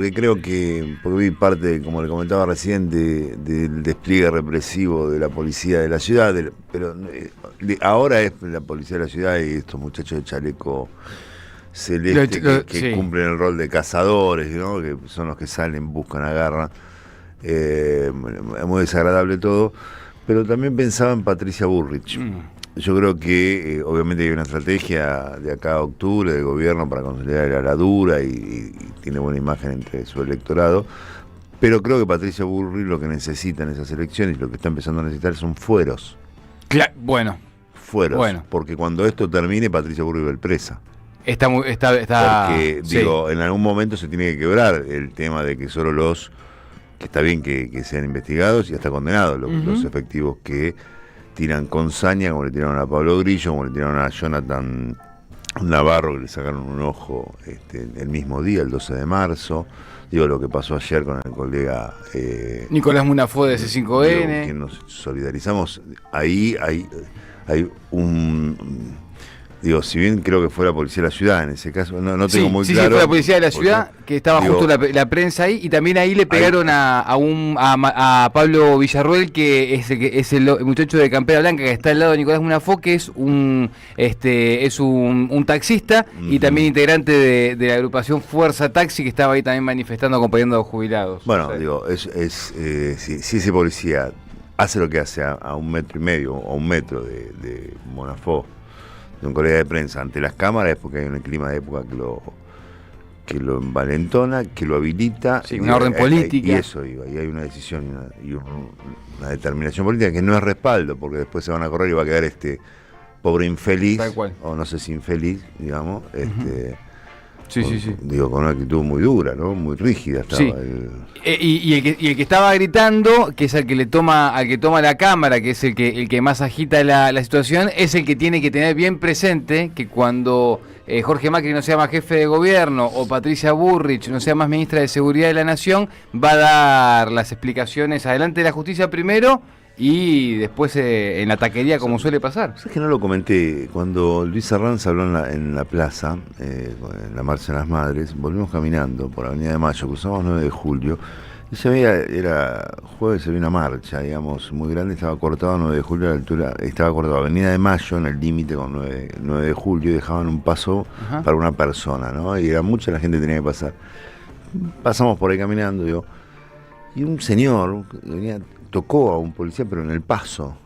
Porque creo que, porque vi parte, como le comentaba recién, del despliegue represivo de la policía de la ciudad, pero ahora es la policía de la ciudad y estos muchachos de chaleco celeste que Sí. cumplen el rol de cazadores, ¿no? Que son los que salen, buscan, agarran. Es muy desagradable todo, pero también pensaba en Patricia Bullrich. Mm. Yo creo que obviamente hay una estrategia de acá a octubre del gobierno para consolidar la heladura y tiene buena imagen entre su electorado, pero creo que Patricia Bullrich lo que necesita en esas elecciones, lo que está empezando a necesitar son fueros, Bueno, bueno. porque cuando esto termine Patricia Bullrich va a ir presa. Está. Porque, Sí. digo, en algún momento se tiene que quebrar el tema de que solo que está bien que sean investigados y hasta condenados, los efectivos que tiran con saña, como le tiraron a Pablo Grillo, como le tiraron a Jonathan Navarro, que le sacaron un ojo el mismo día, el 12 de marzo. Digo, lo que pasó ayer con el colega Nicolás Munafó de digo, C5N. que nos solidarizamos. Ahí hay un... Digo, si bien creo que fue la policía de la ciudad, en ese caso, no tengo muy Sí, claro. fue la policía de la ciudad, porque, que estaba digo, justo la prensa ahí, y también ahí le pegaron a Pablo Villarroel, que es el muchacho de campera blanca que está al lado de Nicolás Munafó, que es un taxista y también integrante de la agrupación Fuerza Taxi, que estaba ahí también manifestando, acompañando a los jubilados. Bueno, O sea, digo, si ese policía hace lo que hace a 1,5 metros o 1 metro de Monafó, de un colega de prensa, ante las cámaras, es porque hay un clima de época que lo envalentona, que lo habilita. Sí, una orden política. Y eso, y hay una decisión y una determinación política que no es respaldo, porque después se van a correr y va a quedar pobre infeliz, Tal cual. o no sé si infeliz, digamos, Sí. digo, con una actitud muy dura, ¿no? Muy rígida estaba. Sí. Y el que estaba gritando, que es al que al que toma la cámara, que es el que más agita la situación, es el que tiene que tener bien presente que cuando Jorge Macri no sea más jefe de gobierno o Patricia Bullrich no sea más ministra de Seguridad de la Nación, va a dar las explicaciones adelante de la justicia primero y después en la taquería, como suele pasar. ¿Sabes que no lo comenté? Cuando Luis Arranz habló en la plaza, en la Marcha de las Madres, volvimos caminando por Avenida de Mayo, cruzamos 9 de julio, y se veía, era jueves, se veía una marcha, digamos, muy grande, estaba cortado 9 de julio a la altura, estaba cortado Avenida de Mayo en el límite con 9 de julio, y dejaban un paso para una persona, ¿no? Y era mucha la gente que tenía que pasar. Pasamos por ahí caminando, digo, y un señor venía, tocó a un policía, pero en el paso.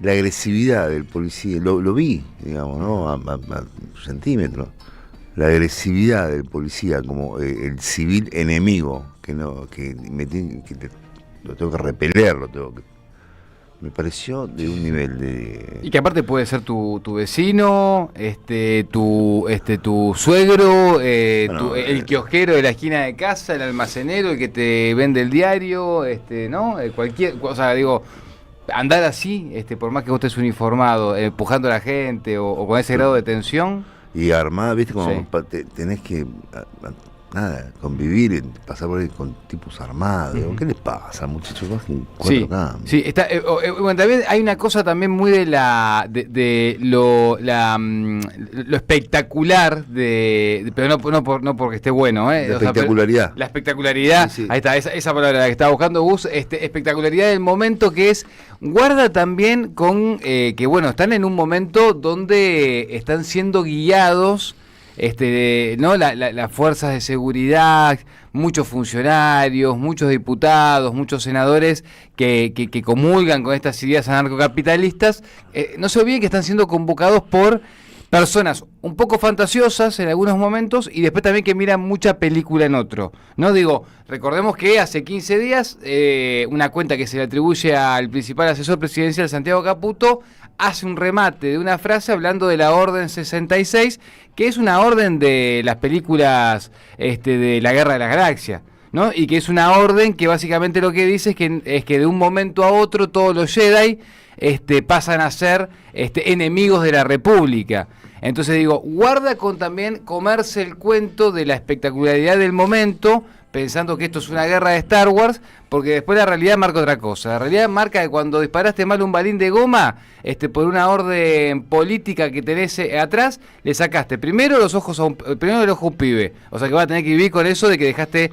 La agresividad del policía, lo vi, digamos, ¿no? A centímetros. La agresividad del policía como el civil enemigo, lo tengo que repeler, me pareció de un nivel de... Y que aparte puede ser tu vecino, tu suegro, Bueno, el kiosquero de la esquina de casa, el almacenero, el que te vende el diario, ¿no? Cualquier cosa, digo, andar así, por más que vos estés uniformado, empujando a la gente o con ese grado de tensión. Y armada, ¿viste? Como Sí. tenés que convivir, pasar por ahí con tipos armados. ¿Qué les pasa, muchachos? Bajen 4K. Sí, está, bueno, también hay una cosa también muy de lo espectacular pero no porque esté bueno, La espectacularidad. La espectacularidad, Sí. ahí está, esa palabra la que estaba buscando Gus, espectacularidad del momento, que es guarda también con que bueno, están en un momento donde están siendo guiados ¿no? Las fuerzas de seguridad, muchos funcionarios, muchos diputados, muchos senadores que comulgan con estas ideas anarcocapitalistas, no se olviden que están siendo convocados por personas un poco fantasiosas en algunos momentos y después también que miran mucha película en otro. No digo, recordemos que hace 15 días una cuenta que se le atribuye al principal asesor presidencial Santiago Caputo hace un remate de una frase hablando de la Orden 66, que es una orden de las películas de la Guerra de las Galaxias, ¿no? Y que es una orden que básicamente lo que dice es que de un momento a otro todos los Jedi pasan a ser enemigos de la República. Entonces digo, guarda con también comerse el cuento de la espectacularidad del momento pensando que esto es una guerra de Star Wars, porque después la realidad marca otra cosa. La realidad marca que cuando disparaste mal un balín de goma, por una orden política que tenés atrás, le sacaste primero los ojos primero el ojo a un pibe, o sea que va a tener que vivir con eso de que dejaste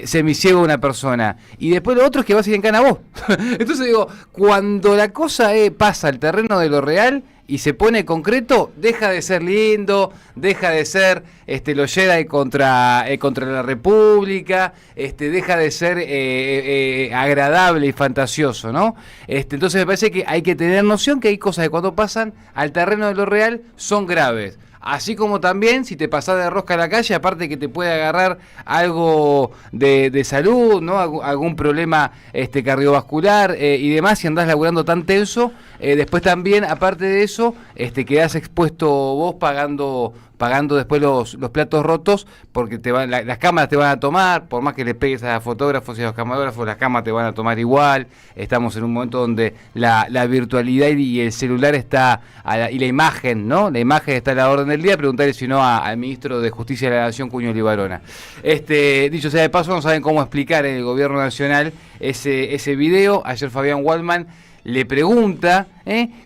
semiciego a una persona, y después lo otro es que vas a ir en cana vos. Entonces digo, cuando la cosa pasa al terreno de lo real y se pone concreto, deja de ser lindo, deja de ser los Jedi contra la República, deja de ser agradable y fantasioso, ¿no? Entonces me parece que hay que tener noción que hay cosas que cuando pasan al terreno de lo real son graves. Así como también, si te pasás de rosca a la calle, aparte que te puede agarrar algo de salud, ¿no? Algún problema cardiovascular y demás, si andás laburando tan tenso, después también, aparte de eso, quedás expuesto vos pagando después los platos rotos, porque las cámaras te van a tomar, por más que le pegues a fotógrafos y a los camarógrafos, las cámaras te van a tomar igual. Estamos en un momento donde la virtualidad y el celular está, y la imagen, ¿no? La imagen está a la orden del día. Preguntarle si no al ministro de Justicia de la Nación, Cuño Libarona. Dicho sea de paso, no saben cómo explicar en el gobierno nacional ese video. Ayer Fabián Waldman le pregunta,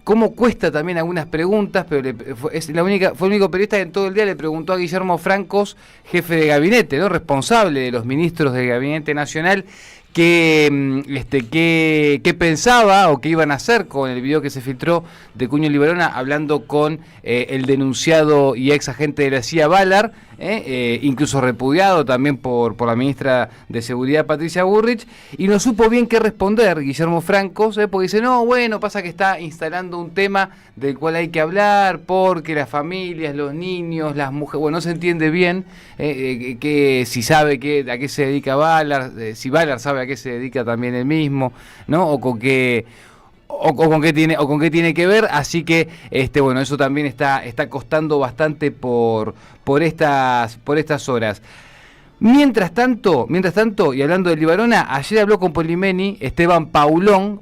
cómo cuesta también algunas preguntas, pero fue el único periodista que en todo el día le preguntó a Guillermo Francos, jefe de gabinete, ¿no? Responsable de los ministros del Gabinete Nacional, qué pensaba o qué iban a hacer con el video que se filtró de Cuño Libarona hablando con el denunciado y ex agente de la CIA Valar, incluso repudiado también por la ministra de Seguridad Patricia Bullrich, y no supo bien qué responder Guillermo Francos, porque dice, no, bueno, pasa que está instalando un tema del cual hay que hablar, porque las familias, los niños, las mujeres, bueno, no se entiende bien que si sabe a qué se dedica Valar, si Valar sabe a qué se dedica también él mismo, ¿no? O con qué tiene que ver, así que bueno, eso también está costando bastante por estas horas. Mientras tanto, y hablando de Libarona, ayer habló con Polimeni Esteban Paulón,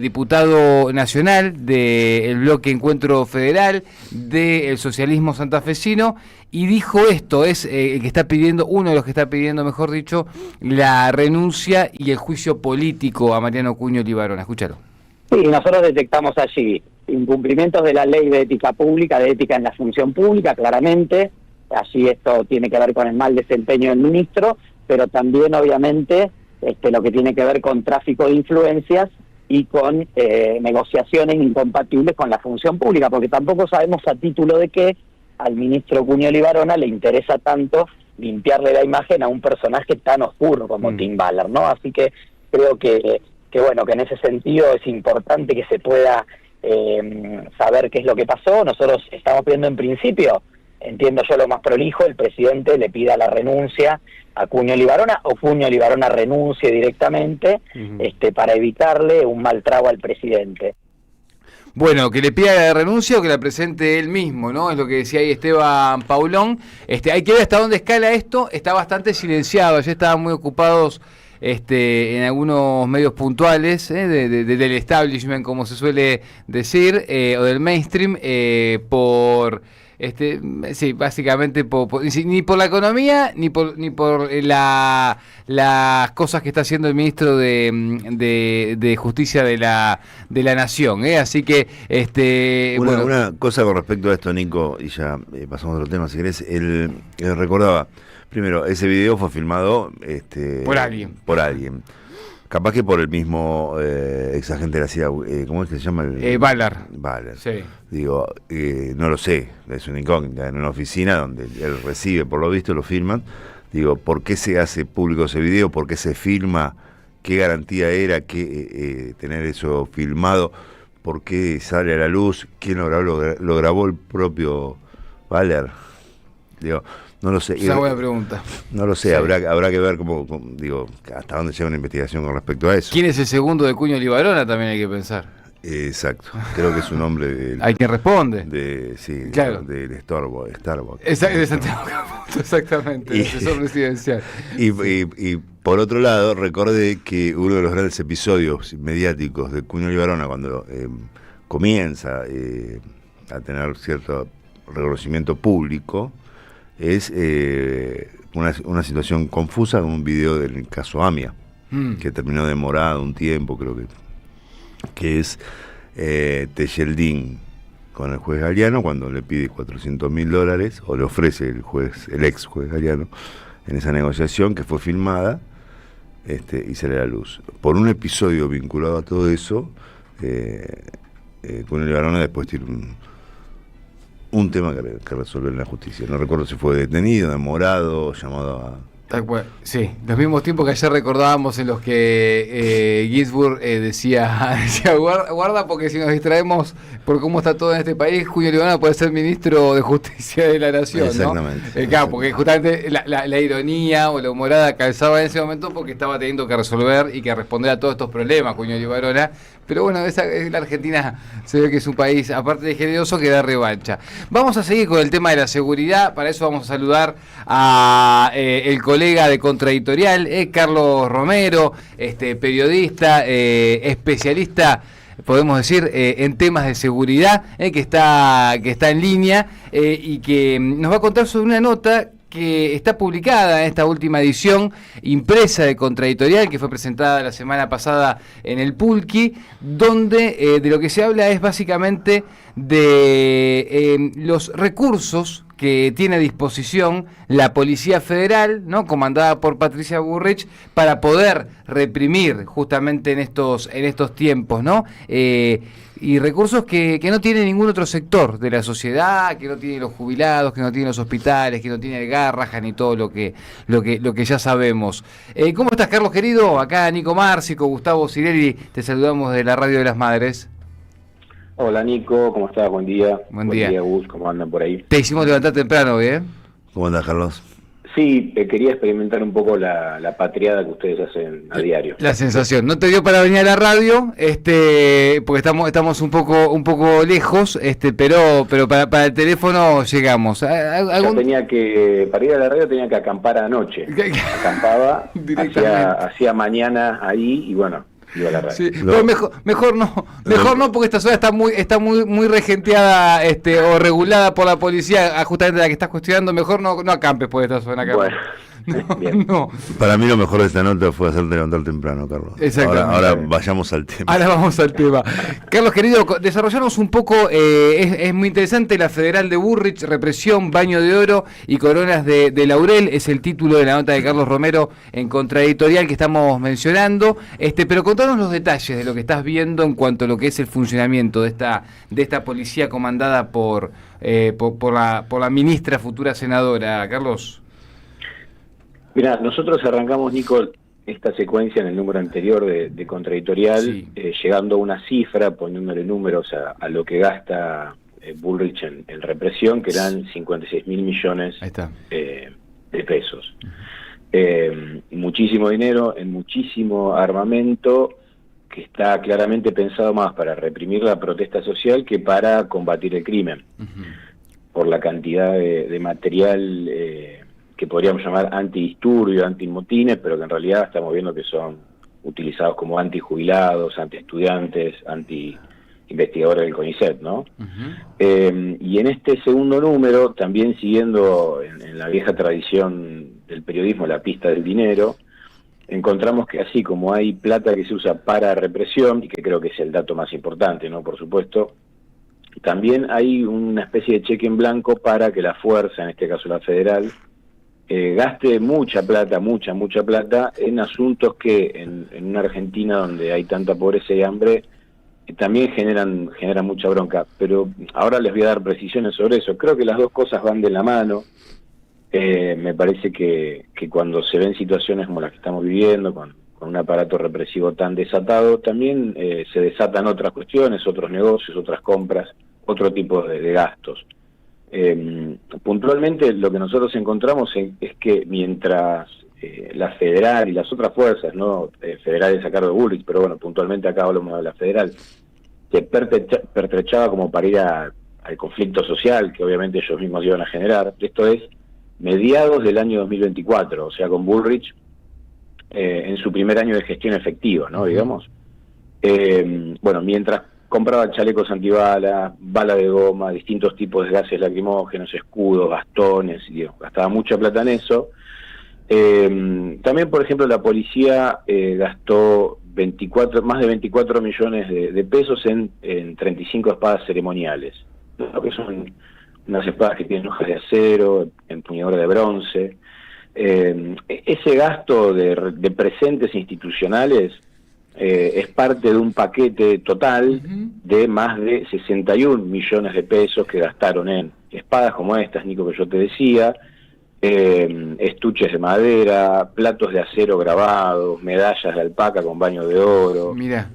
diputado nacional del bloque Encuentro Federal del socialismo santafesino, y dijo esto, es el que está pidiendo, uno de los que está pidiendo, mejor dicho, la renuncia y el juicio político a Mariano Cuño Libarona. Escúchalo. Sí, nosotros detectamos allí incumplimientos de la ley de ética pública, de ética en la función pública, claramente. Allí esto tiene que ver con el mal desempeño del ministro, pero también obviamente lo que tiene que ver con tráfico de influencias y con negociaciones incompatibles con la función pública, porque tampoco sabemos a título de qué al ministro Cuño Libarona le interesa tanto limpiarle la imagen a un personaje tan oscuro como Tim Valar, ¿no? Así que creo que bueno, que en ese sentido es importante que se pueda saber qué es lo que pasó. Nosotros estamos pidiendo en principio, entiendo yo lo más prolijo, el presidente le pida la renuncia a Cuño Libarona o Cuño Libarona renuncie directamente para evitarle un mal trago al presidente. Bueno, que le pida la renuncia o que la presente él mismo, ¿no? Es lo que decía ahí Esteban Paulón. Hay que ver hasta dónde escala esto. Está bastante silenciado. Ayer estaban muy ocupados en algunos medios puntuales del establishment, como se suele decir, o del mainstream, sí, básicamente ni por la economía ni por las cosas que está haciendo el ministro de Justicia de la Nación, así que una cosa con respecto a esto, Nico, y ya pasamos a otro tema si querés. Él recordaba, primero, ese video fue filmado por alguien. Capaz que por el mismo ex agente de la CIA, ¿cómo es que se llama? Valar. Sí. Digo, no lo sé, es una incógnita. En una oficina donde él recibe, por lo visto, lo filman. Digo, ¿por qué se hace público ese video? ¿Por qué se filma? ¿Qué garantía era que tener eso filmado? ¿Por qué sale a la luz? ¿Quién lo grabó el propio Valar? Digo, no lo sé. Es una buena pregunta. No lo sé, sí. habrá que ver digo, hasta dónde llega una investigación con respecto a eso. ¿Quién es el segundo de Cuño Libarona? También hay que pensar. Exacto, creo que es un hombre hay quien responde. Sí, claro. Del Starbucks. De Santiago Caputo, exactamente, asesor presidencial. Y por otro lado, recordé que uno de los grandes episodios mediáticos de Cuño Libarona, cuando comienza a tener cierto reconocimiento público, es una situación confusa con un video del caso AMIA, que terminó demorado un tiempo, creo que es Tejeldín con el juez Galeano cuando le pide $400.000, o le ofrece el ex juez Galeano, en esa negociación que fue filmada y sale a la luz. Por un episodio vinculado a todo eso, Cuneo Barona después tiene un tema que resolver en la justicia. No recuerdo si fue detenido, demorado, llamado a... Sí, los mismos tiempos que ayer recordábamos en los que Ginsburg decía guarda porque si nos distraemos por cómo está todo en este país, Julio Libana puede ser ministro de Justicia de la Nación, exactamente, ¿no? Claro, porque justamente la ironía o la humorada calzaba en ese momento porque estaba teniendo que resolver y que responder a todos estos problemas, Julio Libana. Pero bueno, la Argentina se ve que es un país, aparte de generoso, que da revancha. Vamos a seguir con el tema de la seguridad. Para eso vamos a saludar a el colega de Contraeditorial, Carlos Romero, periodista, especialista, podemos decir, en temas de seguridad, que está en línea y que nos va a contar sobre una nota que está publicada en esta última edición impresa de Contraeditorial, que fue presentada la semana pasada en el Pulqui, donde de lo que se habla es básicamente de los recursos que tiene a disposición la Policía Federal, ¿no?, comandada por Patricia Bullrich, para poder reprimir justamente en estos tiempos, ¿no? Y recursos que no tiene ningún otro sector de la sociedad, que no tienen los jubilados, que no tienen los hospitales, que no tiene el Garrahan ni todo lo que ya sabemos. ¿Cómo estás, Carlos, querido? Acá Nico Márcico, Gustavo Cirelli, te saludamos de la Radio de las Madres. Hola Nico, ¿cómo estás? Buen día. Buen día, Gus, ¿cómo andan por ahí? Te hicimos levantar temprano, ¿bien? ¿Cómo andás, Carlos? Sí, quería experimentar un poco la patriada que ustedes hacen a diario. La sensación. No te dio para venir a la radio, porque estamos un poco lejos, pero para el teléfono llegamos. Yo tenía que, para ir a la radio tenía que acampar anoche. Acampaba, hacía mañana ahí y bueno, iba a la radio. Sí, pero mejor no, porque esta zona está muy regenteada o regulada por la policía, justamente la que estás cuestionando. Mejor no acampes por esta zona, Carlos. Bueno, no. Para mí lo mejor de esta nota fue hacerte levantar temprano, Carlos. Exactamente. Ahora vayamos al tema. Ahora vamos al tema. Carlos, querido, desarrollamos un poco, es muy interesante, la Federal de Bullrich, represión, baño de oro y coronas de laurel, es el título de la nota de Carlos Romero en Contraeditorial que estamos mencionando, pero contanos los detalles de lo que estás viendo en cuanto a lo que es el funcionamiento de esta policía comandada por la ministra futura senadora, Carlos. Mirá, nosotros arrancamos, Nico, esta secuencia en el número anterior de Contraeditorial, sí, llegando a una cifra, poniéndole números a lo que gasta Bullrich en represión, que eran 56.000 millones de pesos. Muchísimo dinero, en muchísimo armamento, que está claramente pensado más para reprimir la protesta social que para combatir el crimen, por la cantidad de material que podríamos llamar antidisturbio, antimotines, pero que en realidad estamos viendo que son utilizados como antijubilados, antiestudiantes, anti-investigadores del CONICET, ¿no? Y en este segundo número, también siguiendo en la vieja tradición del periodismo, la pista del dinero, encontramos que así como hay plata que se usa para represión, y que creo que es el dato más importante, ¿no?, por supuesto, también hay una especie de cheque en blanco para que la fuerza, en este caso la federal, gaste mucha plata en asuntos que en una Argentina donde hay tanta pobreza y hambre también generan mucha bronca. Pero ahora les voy a dar precisiones sobre eso. Creo que las dos cosas van de la mano. Me parece que cuando se ven situaciones como las que estamos viviendo, con un aparato represivo tan desatado, también se desatan otras cuestiones, otros negocios, otras compras, otro tipo de gastos. Puntualmente lo que nosotros encontramos es que mientras la federal y las otras fuerzas, no federales a cargo de Bullrich, pero bueno, puntualmente acá hablamos de la federal, se pertrechaba como para ir al conflicto social que obviamente ellos mismos iban a generar. Esto es mediados del año 2024, o sea, con Bullrich en su primer año de gestión efectiva, ¿no? Digamos. Bueno, mientras compraba chalecos antibalas, bala de goma, distintos tipos de gases lacrimógenos, escudos, bastones, y gastaba mucha plata en eso. También, por ejemplo, la policía gastó más de 24 millones de pesos en 35 espadas ceremoniales, lo que son unas espadas que tienen hojas de acero, empuñadura de bronce. Ese gasto de presentes institucionales es parte de un paquete total de más de 61 millones de pesos que gastaron en espadas como estas, Nico, que yo te decía, estuches de madera, platos de acero grabados, medallas de alpaca con baño de oro. Mira.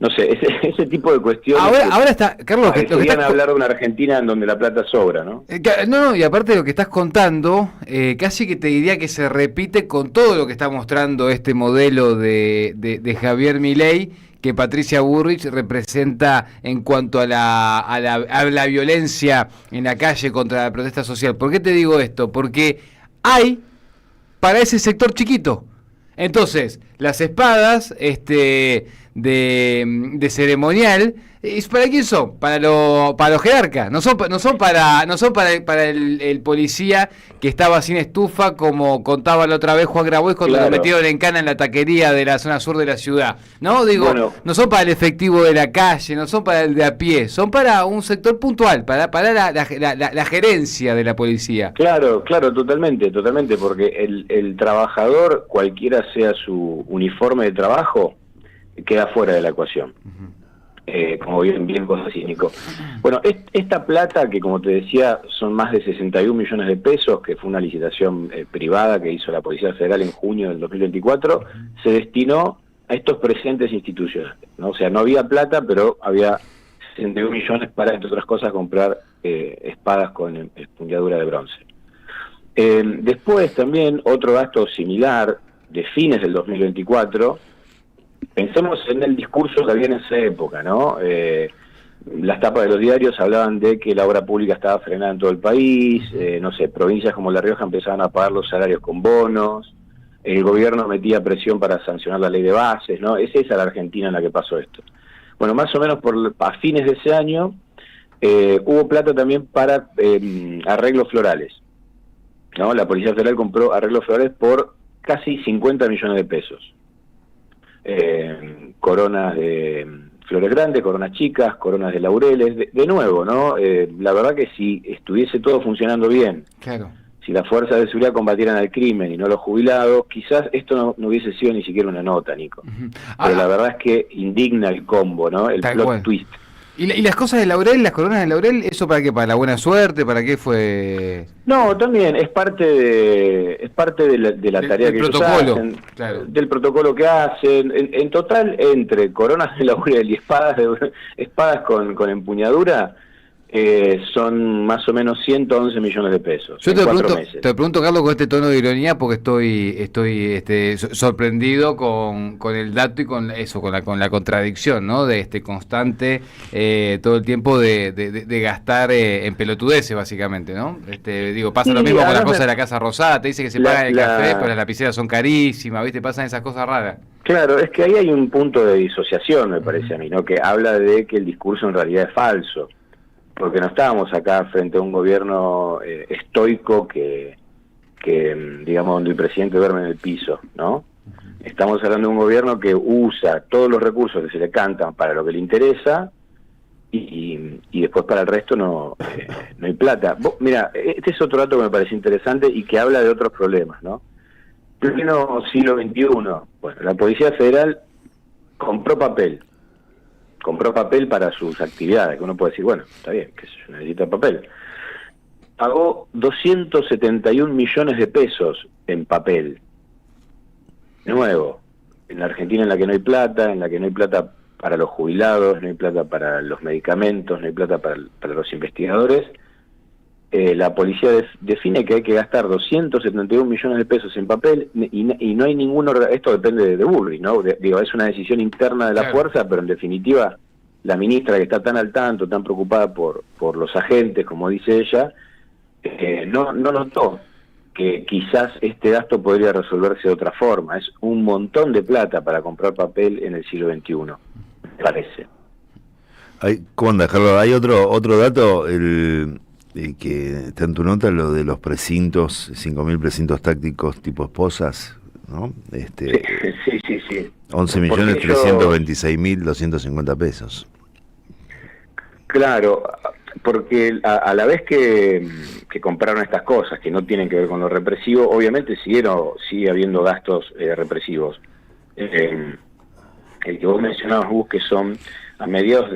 No sé, ese tipo de cuestiones. Ahora está, Carlos, lo que estás hablar de una Argentina en donde la plata sobra, ¿no? No, y aparte de lo que estás contando, casi que te diría que se repite con todo lo que está mostrando este modelo de Javier Milei, que Patricia Bullrich representa en cuanto a la violencia en la calle contra la protesta social. ¿Por qué te digo esto? Porque hay para ese sector chiquito. Entonces, las espadas de ceremonial, ¿para quién son? Para los jerarcas, no son para el policía que estaba sin estufa, como contaba la otra vez Juan Grabois cuando lo metieron en cana en la taquería de la zona sur de la ciudad. No no son para el efectivo de la calle, no son para el de a pie, son para un sector puntual, para la gerencia de la policía. Claro, totalmente, porque el trabajador, cualquiera sea su uniforme de trabajo, queda fuera de la ecuación. Como bien vos decís, Nico. Bueno, esta plata, que como te decía, son más de 61 millones de pesos, que fue una licitación privada que hizo la Policía Federal en junio del 2024, se destinó a estos presentes institucionales, ¿no? O sea, no había plata, pero había 61 millones para, entre otras cosas, comprar espadas con empuñadura de bronce. Después también otro gasto similar de fines del 2024. Pensemos en el discurso que había en esa época, ¿no? Las tapas de los diarios hablaban de que la obra pública estaba frenada en todo el país, no sé, provincias como La Rioja empezaban a pagar los salarios con bonos, el gobierno metía presión para sancionar la ley de bases, ¿no? Es esa la Argentina en la que pasó esto. Bueno, más o menos a fines de ese año hubo plata también para arreglos florales, ¿no? La Policía Federal compró arreglos florales por casi 50 millones de pesos. Coronas de flores grandes, coronas chicas, coronas de laureles, de nuevo, ¿no? La verdad que si estuviese todo funcionando bien, claro, si las fuerzas de seguridad combatieran al crimen y no los jubilados, quizás esto no hubiese sido ni siquiera una nota, Nico. Pero la verdad es que indigna el combo, ¿no? El plot twist. ¿Y las cosas de laurel, las coronas de laurel, eso para qué? ¿Para la buena suerte? ¿Para qué fue? No, también es parte de la tarea que ellos hacen, claro, del protocolo que hacen. En total, entre coronas de laurel y espadas con empuñadura, son más o menos 111 millones de pesos. Yo te pregunto, Carlos, con este tono de ironía, porque estoy sorprendido con el dato y con la contradicción, ¿no? De constante todo el tiempo de gastar en pelotudeces, básicamente, ¿no? Pasa lo mismo con las cosas de la Casa Rosada, te dice que se paga el café, pero las lapiceras son carísimas, ¿viste? Pasan esas cosas raras. Claro, es que ahí hay un punto de disociación, me parece a mí, ¿no? Que habla de que el discurso en realidad es falso. Porque no estábamos acá frente a un gobierno estoico que digamos, donde el presidente duerme en el piso, ¿no? Estamos hablando de un gobierno que usa todos los recursos que se le cantan para lo que le interesa y después para el resto no hay plata. Mira, este es otro dato que me parece interesante y que habla de otros problemas, ¿no? Pleno siglo XXI, bueno, la Policía Federal compró papel para sus actividades, que uno puede decir, bueno, está bien, que se necesita papel. Pagó 271 millones de pesos en papel. De nuevo, en la Argentina en la que no hay plata, para los jubilados, no hay plata para los medicamentos, no hay plata para los investigadores, la policía define que hay que gastar 271 millones de pesos en papel y no hay ningún esto depende de Bullrich, ¿no? Es una decisión interna de la fuerza, pero en definitiva la ministra, que está tan al tanto, tan preocupada por los agentes, como dice ella, no notó que quizás este gasto podría resolverse de otra forma. Es un montón de plata para comprar papel en el siglo XXI. parece. ¿Cómo andas, Carlos? Hay otro dato, que está en tu nota, lo de los precintos, 5.000 precintos tácticos tipo esposas, ¿no? Sí. 11.326.250 pesos. Claro, porque a la vez que compraron estas cosas que no tienen que ver con lo represivo, obviamente sigue habiendo gastos represivos. El que vos mencionabas, Gus, que son a mediados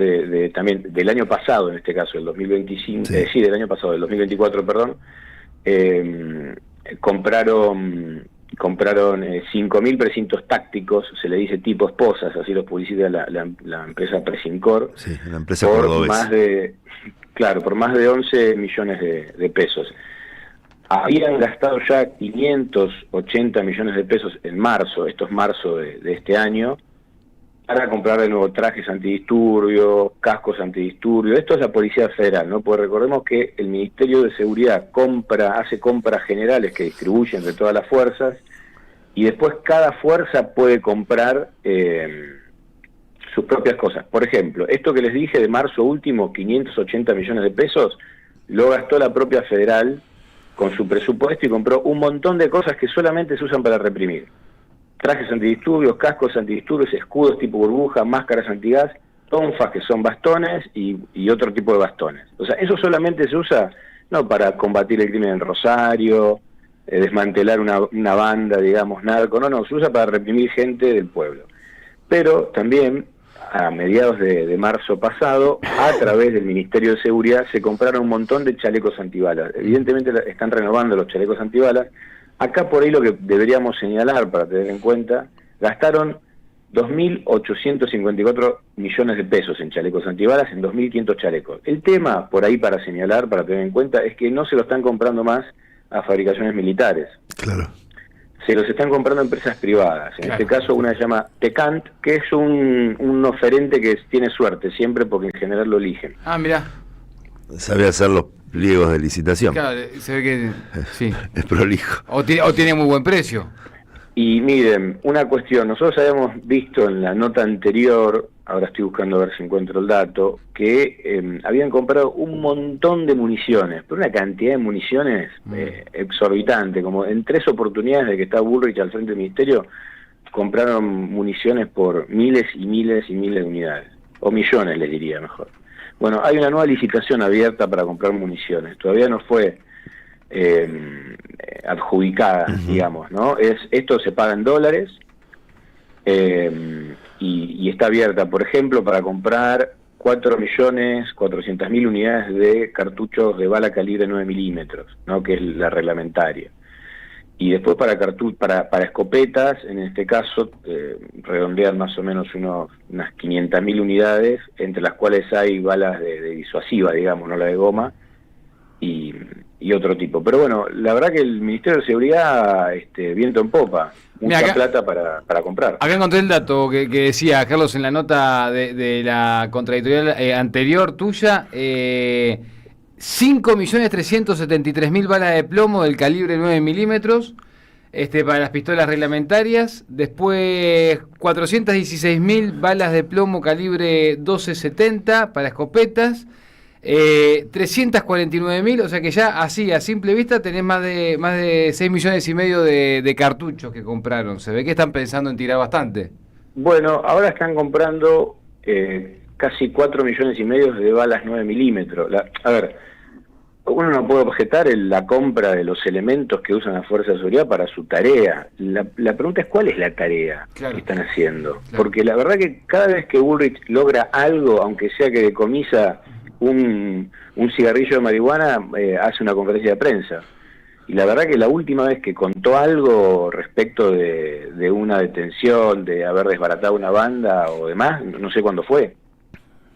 también del año pasado, en este caso, el 2025, del año pasado, del 2024, perdón, compraron 5.000 precintos tácticos, se le dice tipo esposas, así los publicita la empresa Presincor, sí, la empresa cordobesa. Por más de 11 millones de pesos. Habían gastado ya 580 millones de pesos en marzo, esto es marzo de este año, para comprar de nuevo trajes antidisturbios, cascos antidisturbios. Esto es la Policía Federal, ¿no? Porque recordemos que el Ministerio de Seguridad hace compras generales que distribuye entre todas las fuerzas, y después cada fuerza puede comprar sus propias cosas. Por ejemplo, esto que les dije de marzo último, 580 millones de pesos, lo gastó la propia Federal con su presupuesto y compró un montón de cosas que solamente se usan para reprimir. Trajes antidisturbios, cascos antidisturbios, escudos tipo burbuja, máscaras antigas, tonfas que son bastones y otro tipo de bastones. O sea, eso solamente se usa no para combatir el crimen en Rosario, desmantelar una banda, digamos, narco, no, se usa para reprimir gente del pueblo. Pero también, a mediados de marzo pasado, a través del Ministerio de Seguridad, se compraron un montón de chalecos antibalas. Evidentemente están renovando los chalecos antibalas. Acá por ahí lo que deberíamos señalar para tener en cuenta, gastaron 2.854 millones de pesos en chalecos antibalas, en 2.500 chalecos. El tema por ahí para señalar, para tener en cuenta, es que no se lo están comprando más a fabricaciones militares. Claro. Se los están comprando a empresas privadas. En este caso una se llama Tecant, que es un oferente que tiene suerte siempre porque en general lo eligen. Ah, mirá. Sabe hacer los pliegos de licitación. Claro, se ve que sí. Es prolijo. O tiene muy buen precio. Y miren, una cuestión, nosotros habíamos visto en la nota anterior, ahora estoy buscando a ver si encuentro el dato, que habían comprado un montón de municiones, pero una cantidad de municiones exorbitante, como en 3 oportunidades de que está Bullrich al frente del ministerio, compraron municiones por miles y miles y miles de unidades, o millones les diría mejor. Bueno, hay una nueva licitación abierta para comprar municiones, todavía no fue adjudicada, digamos, ¿no? Esto se paga en dólares y está abierta, por ejemplo, para comprar 4.400.000 unidades de cartuchos de bala calibre 9 milímetros, ¿no? Que es la reglamentaria. Y después para escopetas, en este caso, redondean más o menos unas 500.000 unidades, entre las cuales hay balas de disuasiva, digamos, no la de goma, y otro tipo. Pero bueno, la verdad que el Ministerio de Seguridad, viento en popa, mucha plata para comprar. Acá encontré el dato que decía Carlos en la nota de la contradictorial anterior tuya, 5.373.000 balas de plomo del calibre 9 milímetros para las pistolas reglamentarias, después 416.000 balas de plomo calibre 12.70 para escopetas, 349.000, o sea que ya así a simple vista tenés más de 6 millones y medio de cartuchos que compraron. Se ve que están pensando en tirar bastante. Bueno, ahora están comprando casi 4 millones y medio de balas 9 milímetros. A ver, uno no puede objetar la compra de los elementos que usan las fuerzas de seguridad para su tarea. La pregunta es cuál es la tarea que están haciendo. Claro. Porque la verdad que cada vez que Bullrich logra algo, aunque sea que decomisa un cigarrillo de marihuana, hace una conferencia de prensa. Y la verdad que la última vez que contó algo respecto de una detención, de haber desbaratado una banda o demás, no sé cuándo fue.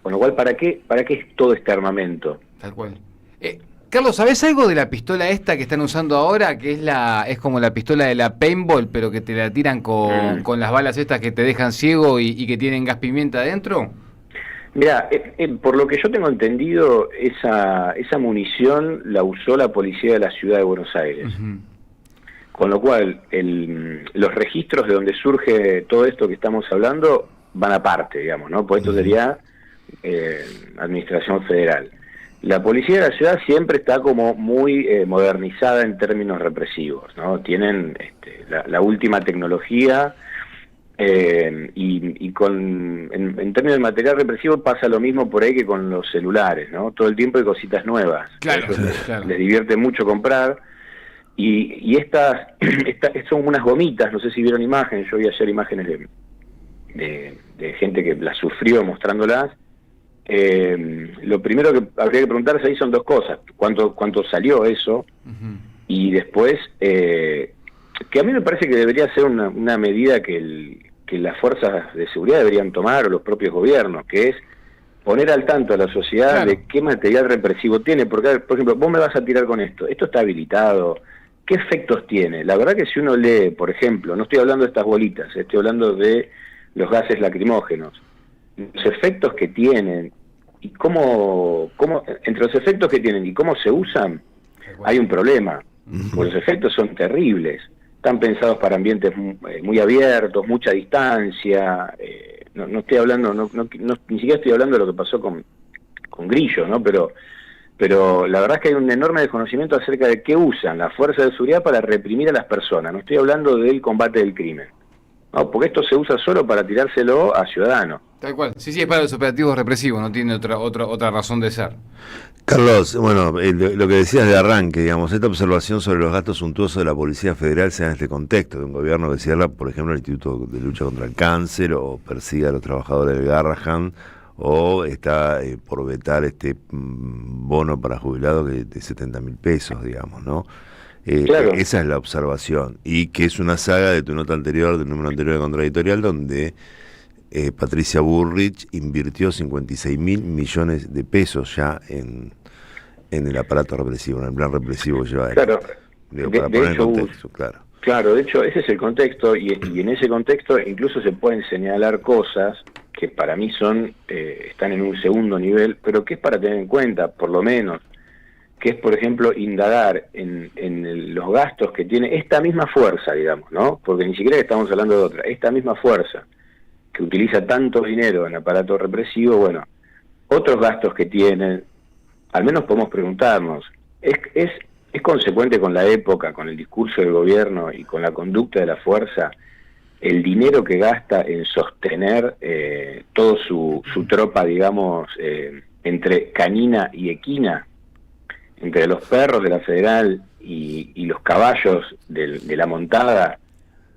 Con lo cual, ¿para qué es todo este armamento? Tal cual. Carlos, ¿sabés algo de la pistola esta que están usando ahora? Que es como la pistola de la paintball, pero que te la tiran con las balas estas que te dejan ciego y que tienen gas pimienta adentro. Mira, por lo que yo tengo entendido, esa munición la usó la policía de la ciudad de Buenos Aires. Uh-huh. Con lo cual, los registros de donde surge todo esto que estamos hablando van aparte, digamos, ¿no? Pues esto sería administración federal. La policía de la ciudad siempre está como muy modernizada en términos represivos, ¿no? Tienen la última tecnología y en términos de material represivo pasa lo mismo por ahí que con los celulares, ¿no? Todo el tiempo hay cositas nuevas. Claro, Claro. Les divierte mucho comprar. Y estas son unas gomitas, no sé si vieron imágenes, yo vi ayer imágenes de gente que las sufrió mostrándolas. Lo primero que habría que preguntarse ahí son dos cosas: cuánto salió eso, y después que a mí me parece que debería ser una medida que las fuerzas de seguridad deberían tomar, o los propios gobiernos, que es poner al tanto a la sociedad de qué material represivo tiene. Porque, por ejemplo, vos me vas a tirar con esto está habilitado, ¿qué efectos tiene? La verdad que si uno lee, por ejemplo, no estoy hablando de estas bolitas, estoy hablando de los gases lacrimógenos, los efectos que tienen y cómo entre los efectos que tienen y cómo se usan, hay un problema, porque los efectos son terribles, están pensados para ambientes muy abiertos, mucha distancia, no estoy hablando, ni siquiera estoy hablando de lo que pasó con Grillo, ¿no? Pero la verdad es que hay un enorme desconocimiento acerca de qué usan las fuerzas de seguridad para reprimir a las personas. No estoy hablando del combate del crimen, ¿no? Porque esto se usa solo para tirárselo a ciudadanos. Tal cual. Sí, es para los operativos represivos, no tiene otra razón de ser. Carlos, bueno, lo que decías de arranque, digamos, esta observación sobre los gastos suntuosos de la Policía Federal se da en este contexto, de un gobierno que cierra, por ejemplo, el Instituto de Lucha contra el Cáncer, o persigue a los trabajadores del Garrahan, o está por vetar este bono para jubilados de 70.000 pesos, digamos, ¿no? Claro. Esa es la observación, y que es una saga de tu nota anterior, del número anterior de Contradictorial, donde Patricia Bullrich invirtió 56.000 millones de pesos ya en el aparato represivo, en el plan represivo que lleva adelante. Claro. Digo, para poner en contexto, claro. Claro, de hecho, ese es el contexto, y en ese contexto incluso se pueden señalar cosas que para mí están en un segundo nivel, pero que es para tener en cuenta, por lo menos, que es, por ejemplo, indagar en los gastos que tiene esta misma fuerza, digamos, ¿no? Porque ni siquiera estamos hablando de otra, esta misma fuerza que utiliza tanto dinero en aparato represivo, bueno, otros gastos que tienen, al menos podemos preguntarnos, ¿es consecuente con la época, con el discurso del gobierno y con la conducta de la fuerza, el dinero que gasta en sostener toda su tropa, digamos, entre canina y equina, entre los perros de la Federal y los caballos de la montada,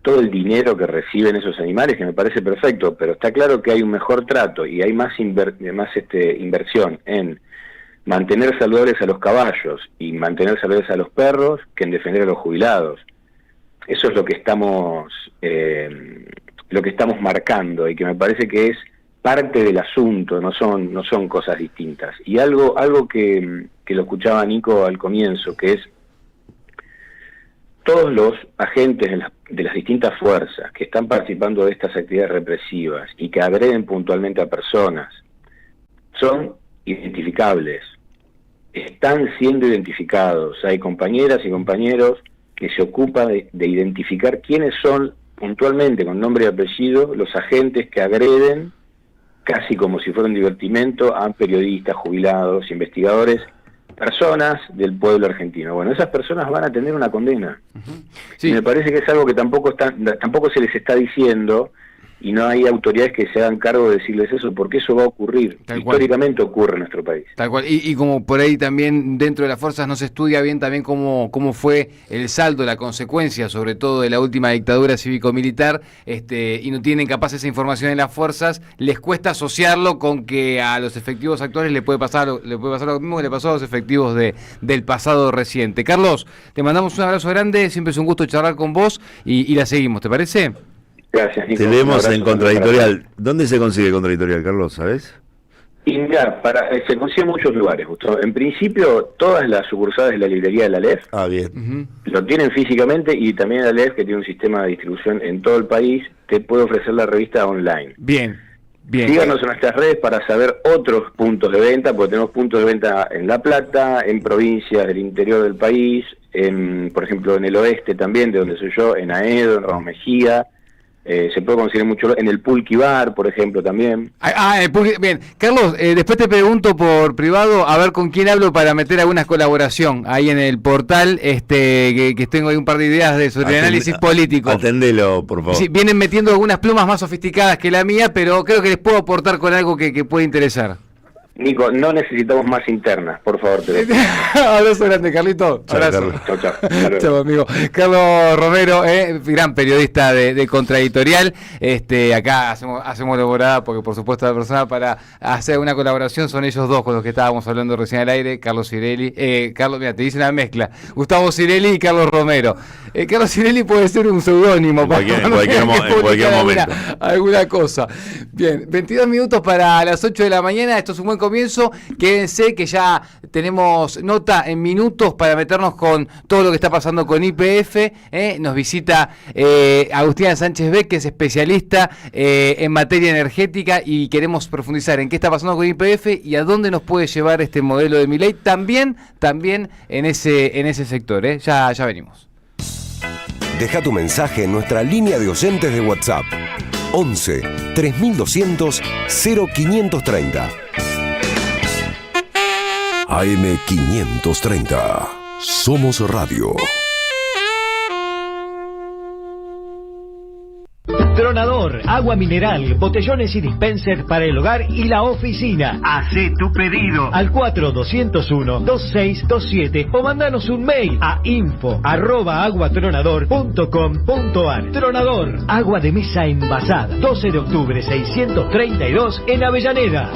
todo el dinero que reciben esos animales, que me parece perfecto, pero está claro que hay un mejor trato y hay más inversión en mantener saludables a los caballos y mantener saludables a los perros que en defender a los jubilados. Eso es lo que estamos marcando, y que me parece que es parte del asunto, no son cosas distintas. Y algo que lo escuchaba Nico al comienzo, que es todos los agentes de las distintas fuerzas que están participando de estas actividades represivas y que agreden puntualmente a personas son identificables, están siendo identificados. Hay compañeras y compañeros que se ocupan de identificar quiénes son puntualmente, con nombre y apellido, los agentes que agreden, casi como si fuera un divertimento, a periodistas, jubilados, investigadores, personas del pueblo argentino. Bueno, esas personas van a tener una condena. Sí. Y me parece que es algo que tampoco se les está diciendo, y no hay autoridades que se hagan cargo de decirles eso, porque eso va a ocurrir. Históricamente ocurre en nuestro país. Tal cual. Y como por ahí también dentro de las fuerzas no se estudia bien también cómo fue el saldo, la consecuencia, sobre todo de la última dictadura cívico-militar, y no tienen capaz esa información en las fuerzas, les cuesta asociarlo con que a los efectivos actuales le puede pasar lo mismo que le pasó a los efectivos del pasado reciente. Carlos, te mandamos un abrazo grande, siempre es un gusto charlar con vos y la seguimos, ¿te parece? Gracias, Nico. Te leemos en Contradictorial. ¿Dónde se consigue Contradictorial, Carlos, sabes? Y mira, se consigue en muchos lugares, justo. En principio, todas las sucursales de la librería de la LEF lo tienen físicamente, y también la LEF, que tiene un sistema de distribución en todo el país, te puede ofrecer la revista online. Bien. Síganos en nuestras redes para saber otros puntos de venta, porque tenemos puntos de venta en La Plata, en provincias del interior del país, por ejemplo, en el oeste también, de donde soy yo, en Aedo, en Ramos Mejía. Se puede conseguir mucho en el Pulqui Bar, por ejemplo, también. Bien. Carlos, después te pregunto por privado a ver con quién hablo para meter alguna colaboración ahí en el portal, que tengo ahí un par de ideas sobre análisis político. Atendelo, por favor. Sí, vienen metiendo algunas plumas más sofisticadas que la mía, pero creo que les puedo aportar con algo que puede interesar. Nico, no necesitamos más internas, por favor, te lo pido. Abrazo grande, Carlito. Abrazo. Chao. Chao, amigo. Carlos Romero, gran periodista de Contraeditorial. Acá hacemos laborada porque, por supuesto, la persona para hacer una colaboración son ellos dos con los que estábamos hablando recién al aire, Carlos Cirelli. Mira, te dice una mezcla. Gustavo Cirelli y Carlos Romero. Carlos Cirelli puede ser un seudónimo. En cualquier momento. Alguna cosa. Bien, 22 minutos para las 8 de la mañana. Esto es un buen comienzo. Quédense que ya tenemos nota en minutos para meternos con todo lo que está pasando con YPF. Nos visita Agustina Sánchez Beck, que es especialista en materia energética, y queremos profundizar en qué está pasando con YPF y a dónde nos puede llevar este modelo de Milei también en ese sector. Ya venimos. Deja tu mensaje en nuestra línea de oyentes de WhatsApp 11 3200 0530. AM 530. Somos Radio. Tronador, agua mineral, botellones y dispensers para el hogar y la oficina. Hacé tu pedido al 4201-2627 o mandanos un mail a info@aguatronador.com.ar. Tronador, agua de mesa envasada. 12 de octubre 632 en Avellaneda.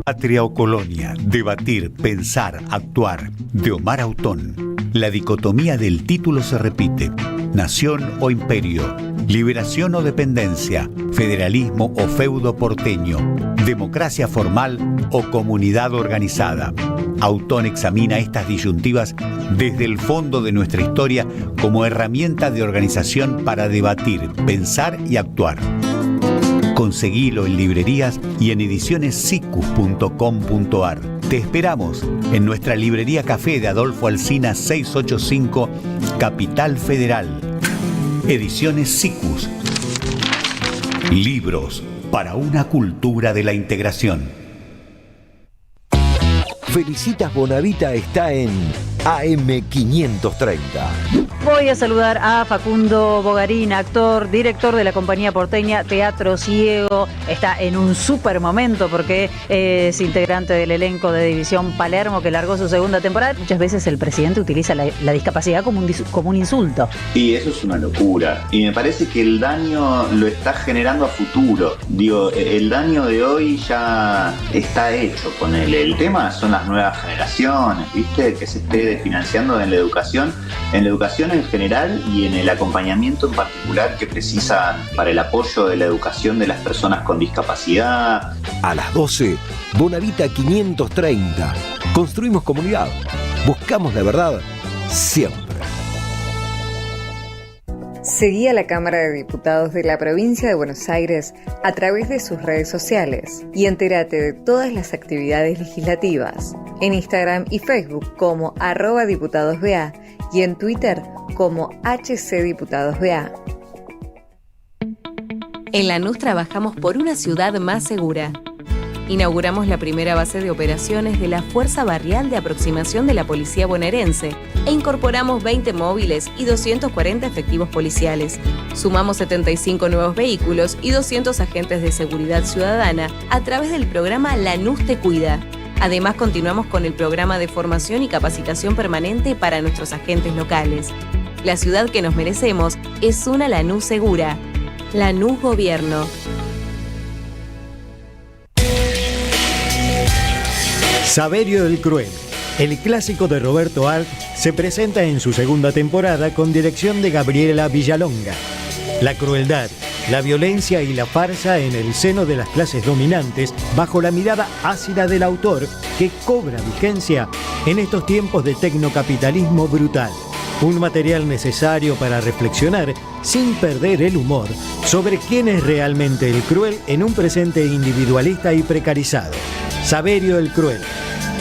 Patria o colonia, debatir, pensar, actuar. De Omar Autón. La dicotomía del título se repite. Nación o imperio, liberación o dependencia, federalismo o feudo porteño, democracia formal o comunidad organizada. Autón examina estas disyuntivas desde el fondo de nuestra historia como herramienta de organización para debatir, pensar y actuar. Conseguilo en librerías y en edicionessicus.com.ar. Te esperamos en nuestra librería Café de Adolfo Alsina 685, Capital Federal. Ediciones Sicus. Libros para una cultura de la integración. Felicitas Bonavita está en AM 530. Voy a saludar a Facundo Bogarín, actor, director de la compañía porteña Teatro Ciego. Está en un súper momento porque es integrante del elenco de División Palermo, que largó su segunda temporada. Muchas veces el presidente utiliza la discapacidad como un insulto. Y eso es una locura. Y me parece que el daño lo está generando a futuro. Digo, el daño de hoy ya está hecho con él. El tema son las nuevas generaciones, ¿viste? Que se esté financiando en la educación en general y en el acompañamiento en particular que precisan para el apoyo de la educación de las personas con discapacidad. A las 12, Bonavita 530. Construimos comunidad. Buscamos la verdad siempre. Seguí a la Cámara de Diputados de la Provincia de Buenos Aires a través de sus redes sociales y entérate de todas las actividades legislativas en Instagram y Facebook como @diputadosBA y en Twitter como HCDiputadosBA. En Lanús trabajamos por una ciudad más segura. Inauguramos la primera base de operaciones de la Fuerza Barrial de Aproximación de la Policía Bonaerense e incorporamos 20 móviles y 240 efectivos policiales. Sumamos 75 nuevos vehículos y 200 agentes de seguridad ciudadana a través del programa Lanús Te Cuida. Además, continuamos con el programa de formación y capacitación permanente para nuestros agentes locales. La ciudad que nos merecemos es una Lanús segura. Lanús Gobierno. Saberio el Cruel, el clásico de Roberto Arlt, se presenta en su segunda temporada con dirección de Gabriela Villalonga. La crueldad, la violencia y la farsa en el seno de las clases dominantes bajo la mirada ácida del autor que cobra vigencia en estos tiempos de tecnocapitalismo brutal. Un material necesario para reflexionar sin perder el humor sobre quién es realmente el cruel en un presente individualista y precarizado. Saberio el Cruel,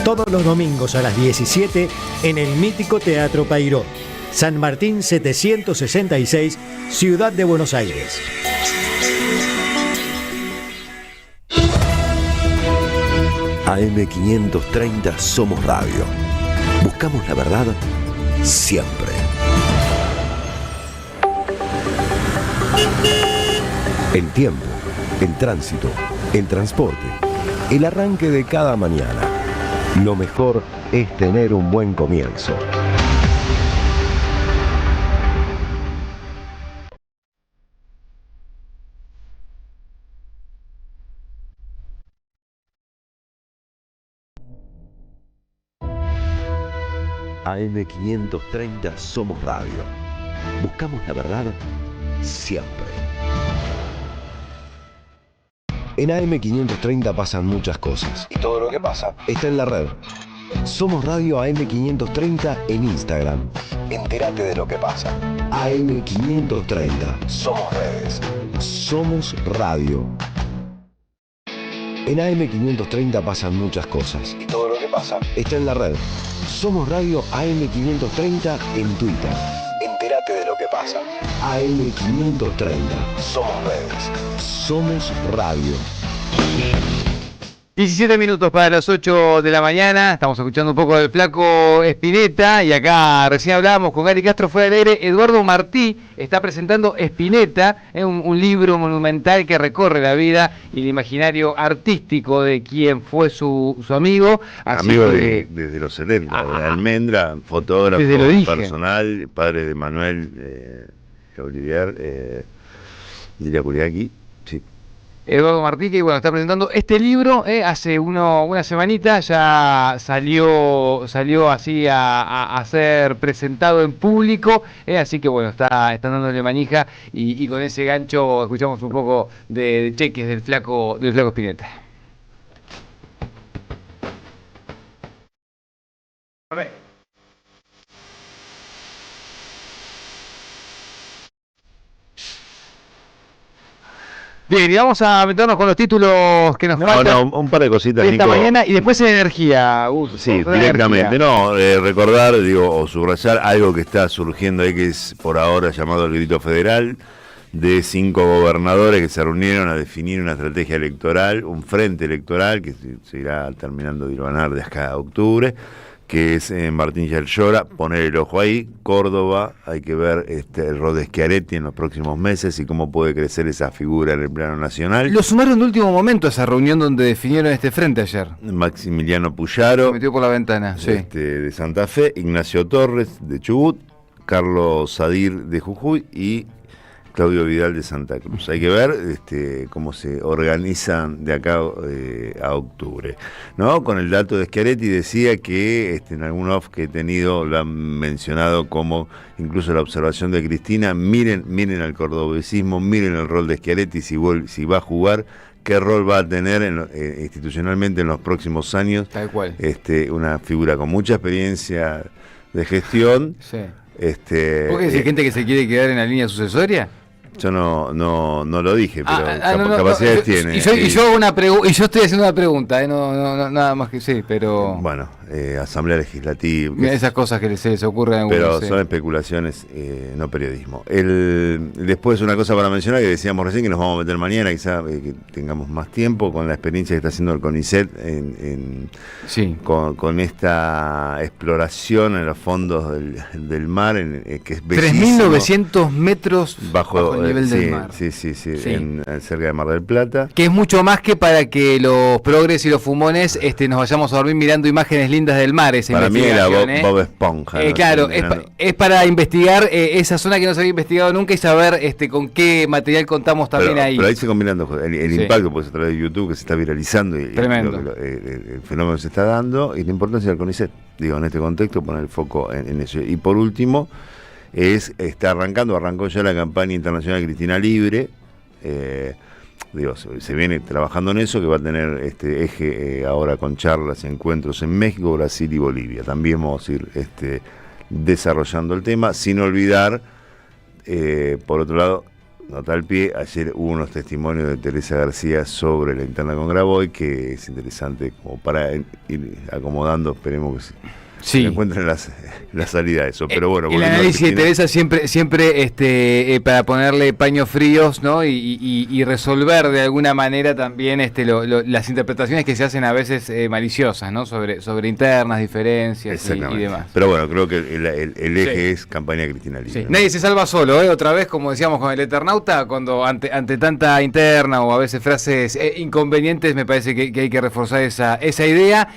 todos los domingos a las 17 en el mítico Teatro Pairó. San Martín 766, Ciudad de Buenos Aires. AM530 Somos Radio. Buscamos la verdad siempre. El tiempo, el tránsito, el transporte, el arranque de cada mañana. Lo mejor es tener un buen comienzo. AM530 Somos Radio. Buscamos la verdad siempre. En AM530 pasan muchas cosas. Y todo lo que pasa está en la red. Somos Radio AM530 en Instagram. Entérate de lo que pasa. AM530. Somos redes. Somos radio. En AM530 pasan muchas cosas. Y todo lo que pasa está en la red. Somos Radio AM530 en Twitter. Entérate de lo que pasa. AM530. Somos redes. Somos radio. 17 minutos para las 8 de la mañana. Estamos escuchando un poco del Flaco Spinetta. Y acá recién hablábamos con Gary Castro fuera del aire. Eduardo Martí está presentando Spinetta, un libro monumental que recorre la vida y el imaginario artístico de quien fue su amigo. Amigo desde los 70, de Almendra, fotógrafo personal, padre de Manuel Olivier, Lilia Curiaki. Sí. Eduardo Martí, que bueno, está presentando este libro, hace una semanita ya salió así a ser presentado en público, así que bueno, están dándole manija y con ese gancho escuchamos un poco de cheques del Flaco Spinetta. A ver. Bien, y vamos a meternos con los títulos que nos faltan. Un par de cositas, esta Nico. mañana y después en energía. Sí, directamente. Recordar, o subrayar algo que está surgiendo ahí, que es por ahora llamado el grito federal, de 5 gobernadores que se reunieron a definir una estrategia electoral, un frente electoral que se irá terminando de hilvanar de acá a octubre, que es en Martín Llora, poner el ojo ahí. Córdoba, hay que ver el rol de Schiaretti en los próximos meses y cómo puede crecer esa figura en el plano nacional. Lo sumaron de último momento a esa reunión donde definieron este frente ayer. Maximiliano Puyaro, se metió por la ventana, sí. De Santa Fe, Ignacio Torres de Chubut, Carlos Sadir de Jujuy y Claudio Vidal de Santa Cruz. Hay que ver cómo se organizan de acá a octubre, ¿no? Con el dato de Schiaretti decía que en algún off que he tenido lo han mencionado como incluso la observación de Cristina, miren al cordobesismo, miren el rol de Schiaretti si va a jugar, qué rol va a tener institucionalmente en los próximos años. Tal cual. Una figura con mucha experiencia de gestión. Sí. ¿Vos qué decís, gente que se quiere quedar en la línea sucesoria? Yo no lo dije, pero capacidades tiene. Y yo estoy haciendo una pregunta, no, nada más que sí, pero... Bueno, Asamblea Legislativa... Esas cosas que se les ocurren a uno. Pero son especulaciones, no periodismo. Después una cosa para mencionar, que decíamos recién que nos vamos a meter mañana, quizá que tengamos más tiempo, con la experiencia que está haciendo el CONICET con esta exploración en los fondos del mar, que es bellísimo. 3.900 metros bajo el nivel del mar. Sí. Cerca de Mar del Plata. Que es mucho más que para que los progres y los fumones nos vayamos a dormir mirando imágenes lindas del mar. Para mí era Bob Esponja. Claro, es para investigar esa zona que no se había investigado nunca y saber con qué material contamos también ahí. Pero ahí se combinan el impacto, pues a través de YouTube, que se está viralizando y el fenómeno se está dando, y la importancia del CONICET. En este contexto, poner el foco en eso. Y por último, arrancó ya la campaña internacional Cristina Libre. Se viene trabajando en eso, que va a tener este eje ahora con charlas, encuentros en México, Brasil y Bolivia. También vamos a ir desarrollando el tema, sin olvidar, por otro lado, nota al pie, ayer hubo unos testimonios de Teresa García sobre la interna con Graboy, que es interesante como para ir acomodando, esperemos que Sí. encuentren la salida a eso. Pero bueno, el análisis de Teresa siempre para ponerle paños fríos, ¿no? Y resolver de alguna manera también las interpretaciones que se hacen a veces maliciosas, ¿no? Sobre internas, diferencias y demás. Pero bueno, creo que el eje es campaña Cristina Libre. Sí. Nadie se salva solo, otra vez, como decíamos con el Eternauta, cuando ante tanta interna o a veces frases inconvenientes, me parece que hay que reforzar esa idea.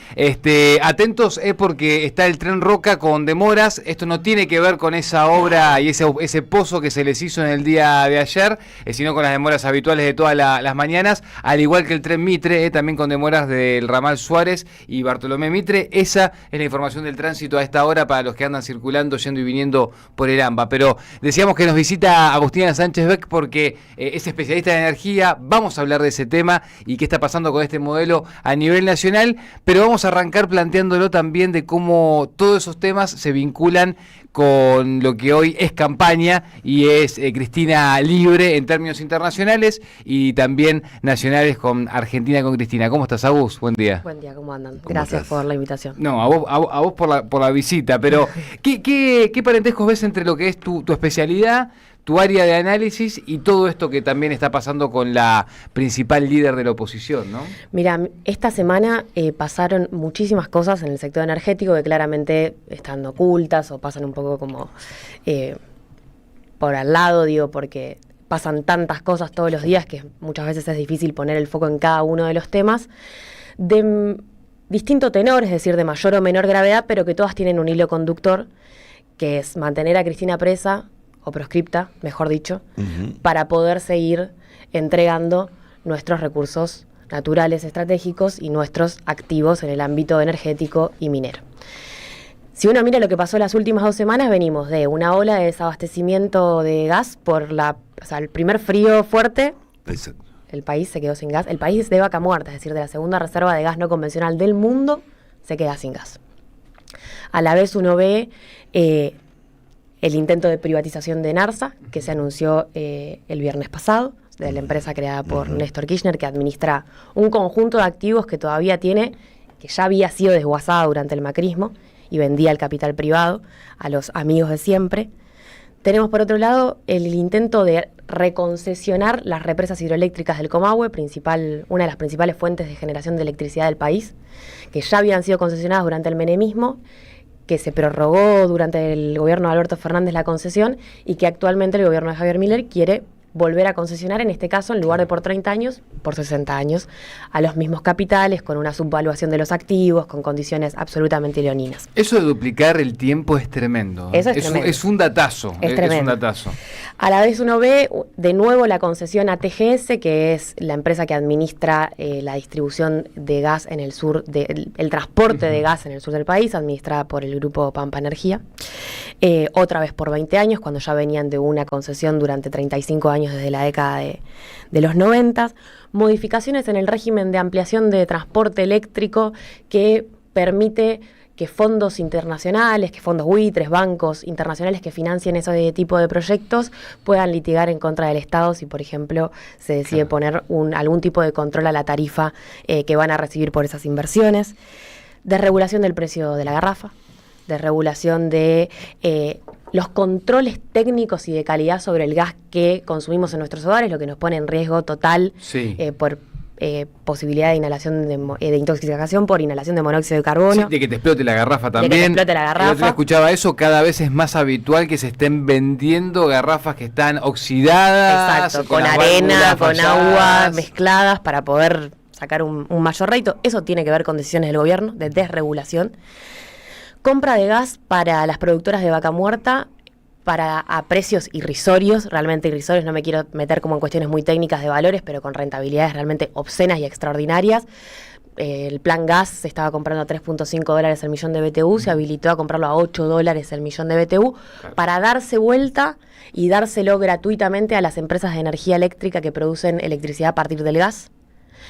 Atentos, porque está el Tren Roca con demoras. Esto no tiene que ver con esa obra y ese pozo que se les hizo en el día de ayer, sino con las demoras habituales de todas las mañanas, al igual que el Tren Mitre, también con demoras del ramal Suárez y Bartolomé Mitre. Esa es la información del tránsito a esta hora para los que andan circulando, yendo y viniendo por el AMBA. Pero decíamos que nos visita Agustina Sánchez Beck porque es especialista en energía. Vamos a hablar de ese tema y qué está pasando con este modelo a nivel nacional, pero vamos a arrancar planteándolo también de cómo todos esos temas se vinculan con lo que hoy es campaña y es Cristina Libre en términos internacionales y también nacionales con Argentina con Cristina. ¿Cómo estás, Agus? Buen día. Buen día, ¿cómo andan? Gracias por la invitación. No, a vos por la visita, pero ¿qué parentescos ves entre lo que es tu especialidad, tu área de análisis y todo esto que también está pasando con la principal líder de la oposición, ¿no? Mira, esta semana pasaron muchísimas cosas en el sector energético que claramente están ocultas o pasan un poco como por al lado, porque pasan tantas cosas todos los días que muchas veces es difícil poner el foco en cada uno de los temas de distinto tenor, es decir, de mayor o menor gravedad, pero que todas tienen un hilo conductor, que es mantener a Cristina presa, o proscripta, mejor dicho, para poder seguir entregando nuestros recursos naturales estratégicos y nuestros activos en el ámbito energético y minero. Si uno mira lo que pasó las últimas 2 semanas, venimos de una ola de desabastecimiento de gas por el primer frío fuerte. Exacto. El país se quedó sin gas. El país de vaca muerta, es decir, de la segunda reserva de gas no convencional del mundo, se queda sin gas. A la vez uno ve el intento de privatización de Narsa, que se anunció el viernes pasado, de la empresa creada por Néstor Kirchner, que administra un conjunto de activos que todavía tiene, que ya había sido desguazada durante el macrismo, y vendía el capital privado a los amigos de siempre. Tenemos, por otro lado, el intento de reconcesionar las represas hidroeléctricas del Comahue, una de las principales fuentes de generación de electricidad del país, que ya habían sido concesionadas durante el menemismo, que se prorrogó durante el gobierno de Alberto Fernández la concesión y que actualmente el gobierno de Javier Milei quiere volver a concesionar, en este caso, en lugar de por 30 años, por 60 años, a los mismos capitales, con una subvaluación de los activos, con condiciones absolutamente leoninas. Eso de duplicar el tiempo es tremendo. Eso es tremendo. Es un datazo. Es tremendo. Un datazo. A la vez uno ve de nuevo la concesión a TGS, que es la empresa que administra la distribución de gas en el sur, el transporte de gas en el sur del país, administrada por el grupo Pampa Energía. Otra vez por 20 años, cuando ya venían de una concesión durante 35 años desde la década de los 90, modificaciones en el régimen de ampliación de transporte eléctrico que permite que fondos internacionales, que fondos buitres, bancos internacionales que financien ese tipo de proyectos puedan litigar en contra del Estado si, por ejemplo, se decide poner algún tipo de control a la tarifa que van a recibir por esas inversiones, desregulación del precio de la garrafa, desregulación de los controles técnicos y de calidad sobre el gas que consumimos en nuestros hogares, lo que nos pone en riesgo total por posibilidad de inhalación de intoxicación por inhalación de monóxido de carbono. Sí, de que te explote la garrafa también. De que te explote la garrafa. El otro día escuchaba eso, cada vez es más habitual que se estén vendiendo garrafas que están oxidadas. Exacto, con arena, con agua mezcladas para poder sacar un mayor rédito. Eso tiene que ver con decisiones del gobierno de desregulación. Compra de gas para las productoras de vaca muerta a precios irrisorios, realmente irrisorios, no me quiero meter como en cuestiones muy técnicas de valores, pero con rentabilidades realmente obscenas y extraordinarias. El plan gas se estaba comprando a $3.5 el millón de BTU, se habilitó a comprarlo a $8 el millón de BTU, para darse vuelta y dárselo gratuitamente a las empresas de energía eléctrica que producen electricidad a partir del gas,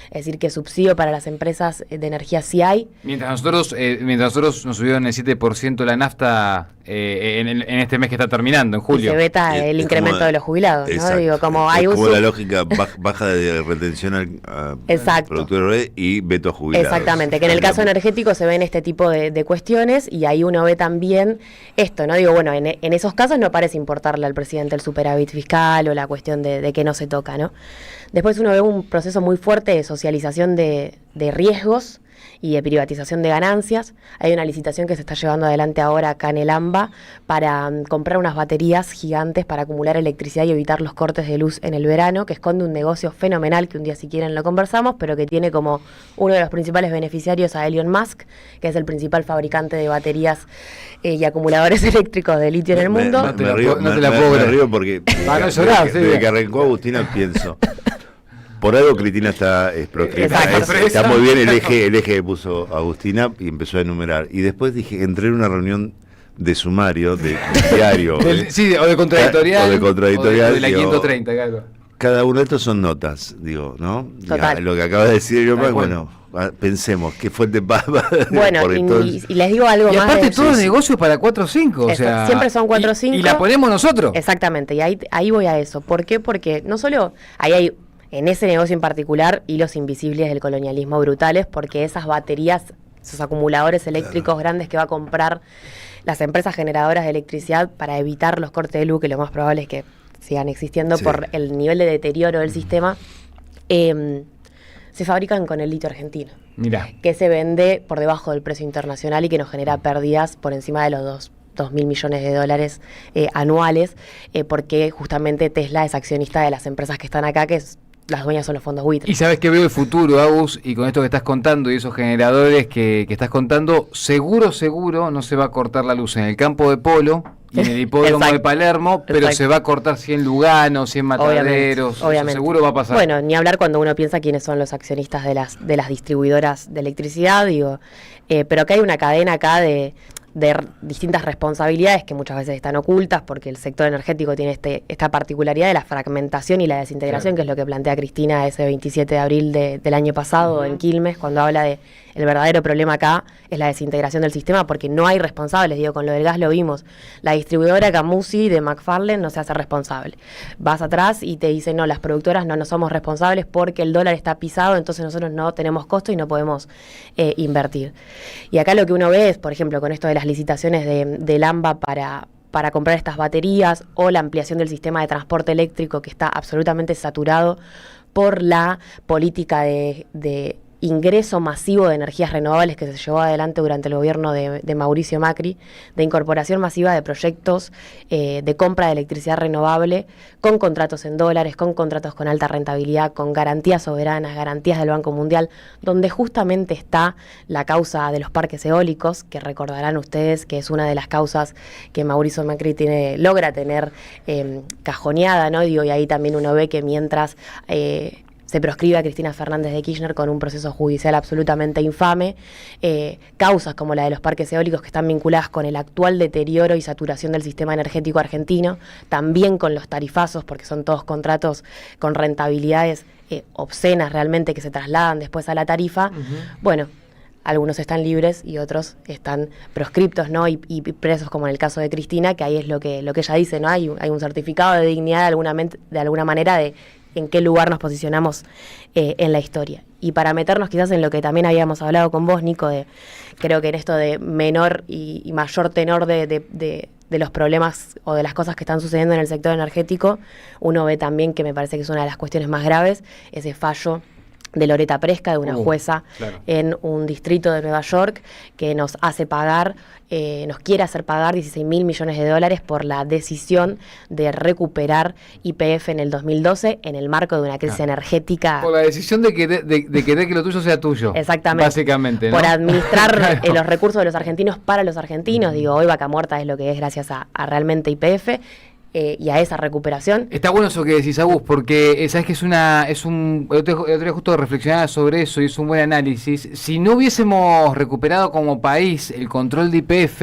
Es decir, que subsidio para las empresas de energía sí hay. Mientras nosotros nos subieron el 7% la nafta en este mes que está terminando, en julio. Y se veta el incremento de los jubilados, ¿no? Exacto. Digo, como hay como un la lógica baja de retención al productor y veto a jubilados. Exactamente, que en el caso energético se ven este tipo de cuestiones y ahí uno ve también esto, ¿no? Digo, bueno, en esos casos no parece importarle al presidente el superávit fiscal o la cuestión de que no se toca, ¿no? Después uno ve un proceso muy fuerte de socialización de riesgos y de privatización de ganancias. Hay una licitación que se está llevando adelante ahora acá en el AMBA para comprar unas baterías gigantes para acumular electricidad y evitar los cortes de luz en el verano, que esconde un negocio fenomenal que un día si quieren lo conversamos, pero que tiene como uno de los principales beneficiarios a Elon Musk, que es el principal fabricante de baterías y acumuladores eléctricos de litio en el mundo. Me río porque desde que arrancó Agustina pienso... Por algo Cristina está muy bien el eje que puso Agustina y empezó a enumerar. Y después dije, entré en una reunión de sumario, de diario. O de contradictorial. O de contradictorial. O de la 530, claro. Cada uno de estos son notas, digo, ¿no? Total. Lo que acaba de decir yo, bueno, pensemos, ¿qué fuente para? Bueno, y les digo algo más. Y aparte todo el negocio para 4 o 5, o sea... Siempre son 4 o 5. Y la ponemos nosotros. Exactamente, y ahí voy a eso. ¿Por qué? Porque no solo ahí hay... En ese negocio en particular, hilos invisibles del colonialismo brutales, porque esas baterías, esos acumuladores eléctricos grandes que va a comprar las empresas generadoras de electricidad para evitar los cortes de luz, que lo más probable es que sigan existiendo por el nivel de deterioro del sistema, se fabrican con el litio argentino. Mirá. Que se vende por debajo del precio internacional y que nos genera pérdidas por encima de los 2.000 millones de dólares anuales, porque justamente Tesla es accionista de las empresas que están acá, las dueñas son los fondos buitres. Y sabes que veo el futuro, Agus, y con esto que estás contando y esos generadores que estás contando, seguro no se va a cortar la luz en el campo de polo y en el hipódromo de Palermo, pero se va a cortar 100 Lugano, 100 Mataderos, obviamente. Seguro va a pasar. Bueno, ni hablar cuando uno piensa quiénes son los accionistas de las distribuidoras de electricidad, pero que hay una cadena acá de distintas responsabilidades que muchas veces están ocultas porque el sector energético tiene esta particularidad de la fragmentación y la desintegración, que es lo que plantea Cristina ese 27 de abril del año pasado en Quilmes, cuando habla de el verdadero problema acá es la desintegración del sistema porque no hay responsables. Con lo del gas lo vimos, la distribuidora Camusi de McFarlane no se hace responsable, vas atrás y te dicen no, las productoras no somos responsables porque el dólar está pisado, entonces nosotros no tenemos costo y no podemos invertir. Y acá lo que uno ve es, por ejemplo, con esto de las licitaciones del AMBA para comprar estas baterías o la ampliación del sistema de transporte eléctrico que está absolutamente saturado por la política de ingreso masivo de energías renovables que se llevó adelante durante el gobierno de Mauricio Macri, de incorporación masiva de proyectos de compra de electricidad renovable con contratos en dólares, con contratos con alta rentabilidad, con garantías soberanas, garantías del Banco Mundial, donde justamente está la causa de los parques eólicos, que recordarán ustedes que es una de las causas que Mauricio Macri logra tener cajoneada, ¿no? Y ahí también uno ve que mientras se proscribe a Cristina Fernández de Kirchner con un proceso judicial absolutamente infame, causas como la de los parques eólicos que están vinculadas con el actual deterioro y saturación del sistema energético argentino, también con los tarifazos, porque son todos contratos con rentabilidades obscenas realmente que se trasladan después a la tarifa. Bueno, algunos están libres y otros están proscriptos, ¿no? Y presos, como en el caso de Cristina, que ahí es lo que ella dice, ¿no? Hay un certificado de dignidad de alguna manera de en qué lugar nos posicionamos en la historia. Y para meternos quizás en lo que también habíamos hablado con vos, Nico, creo que en esto de menor y mayor tenor de los problemas o de las cosas que están sucediendo en el sector energético, uno ve también que me parece que es una de las cuestiones más graves, ese fallo de Loretta Presca, de una jueza en un distrito de Nueva York, que nos hace pagar, nos quiere hacer pagar 16.000 millones de dólares por la decisión de recuperar YPF en el 2012 en el marco de una crisis energética. Por la decisión de querer que lo tuyo sea tuyo. Exactamente. Básicamente, ¿no? Por administrar los recursos de los argentinos para los argentinos. Hoy Vaca Muerta es lo que es gracias a realmente YPF. Y a esa recuperación. Está bueno eso que decís, Agus, porque sabes que el otro día justo reflexionaba sobre eso y es un buen análisis. Si no hubiésemos recuperado como país el control de YPF,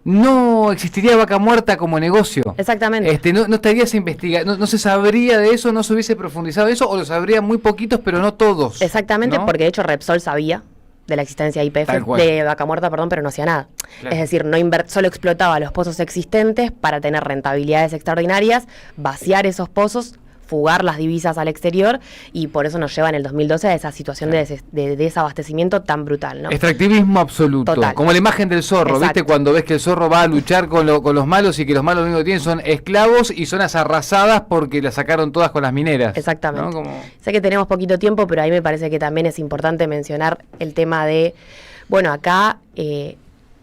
no existiría Vaca Muerta como negocio. Exactamente. No estaría se investiga, no se sabría de eso, no se hubiese profundizado de eso, o lo sabrían muy poquitos, pero no todos. Exactamente, ¿no? porque de hecho Repsol sabía de la existencia de YPF, de Vaca Muerta, perdón, pero no hacía nada. Claro. Es decir, solo explotaba los pozos existentes para tener rentabilidades extraordinarias, vaciar esos pozos, fugar las divisas al exterior, y por eso nos lleva en el 2012 a esa situación de desabastecimiento tan brutal, ¿no? Extractivismo absoluto. Total. Como la imagen del zorro. Exacto. ¿Viste? Cuando ves que el zorro va a luchar con los malos y que los malos lo único que tienen son esclavos y zonas arrasadas porque las sacaron todas con las mineras. Exactamente. ¿No? Sé que tenemos poquito tiempo, pero ahí me parece que también es importante mencionar el tema de, bueno, acá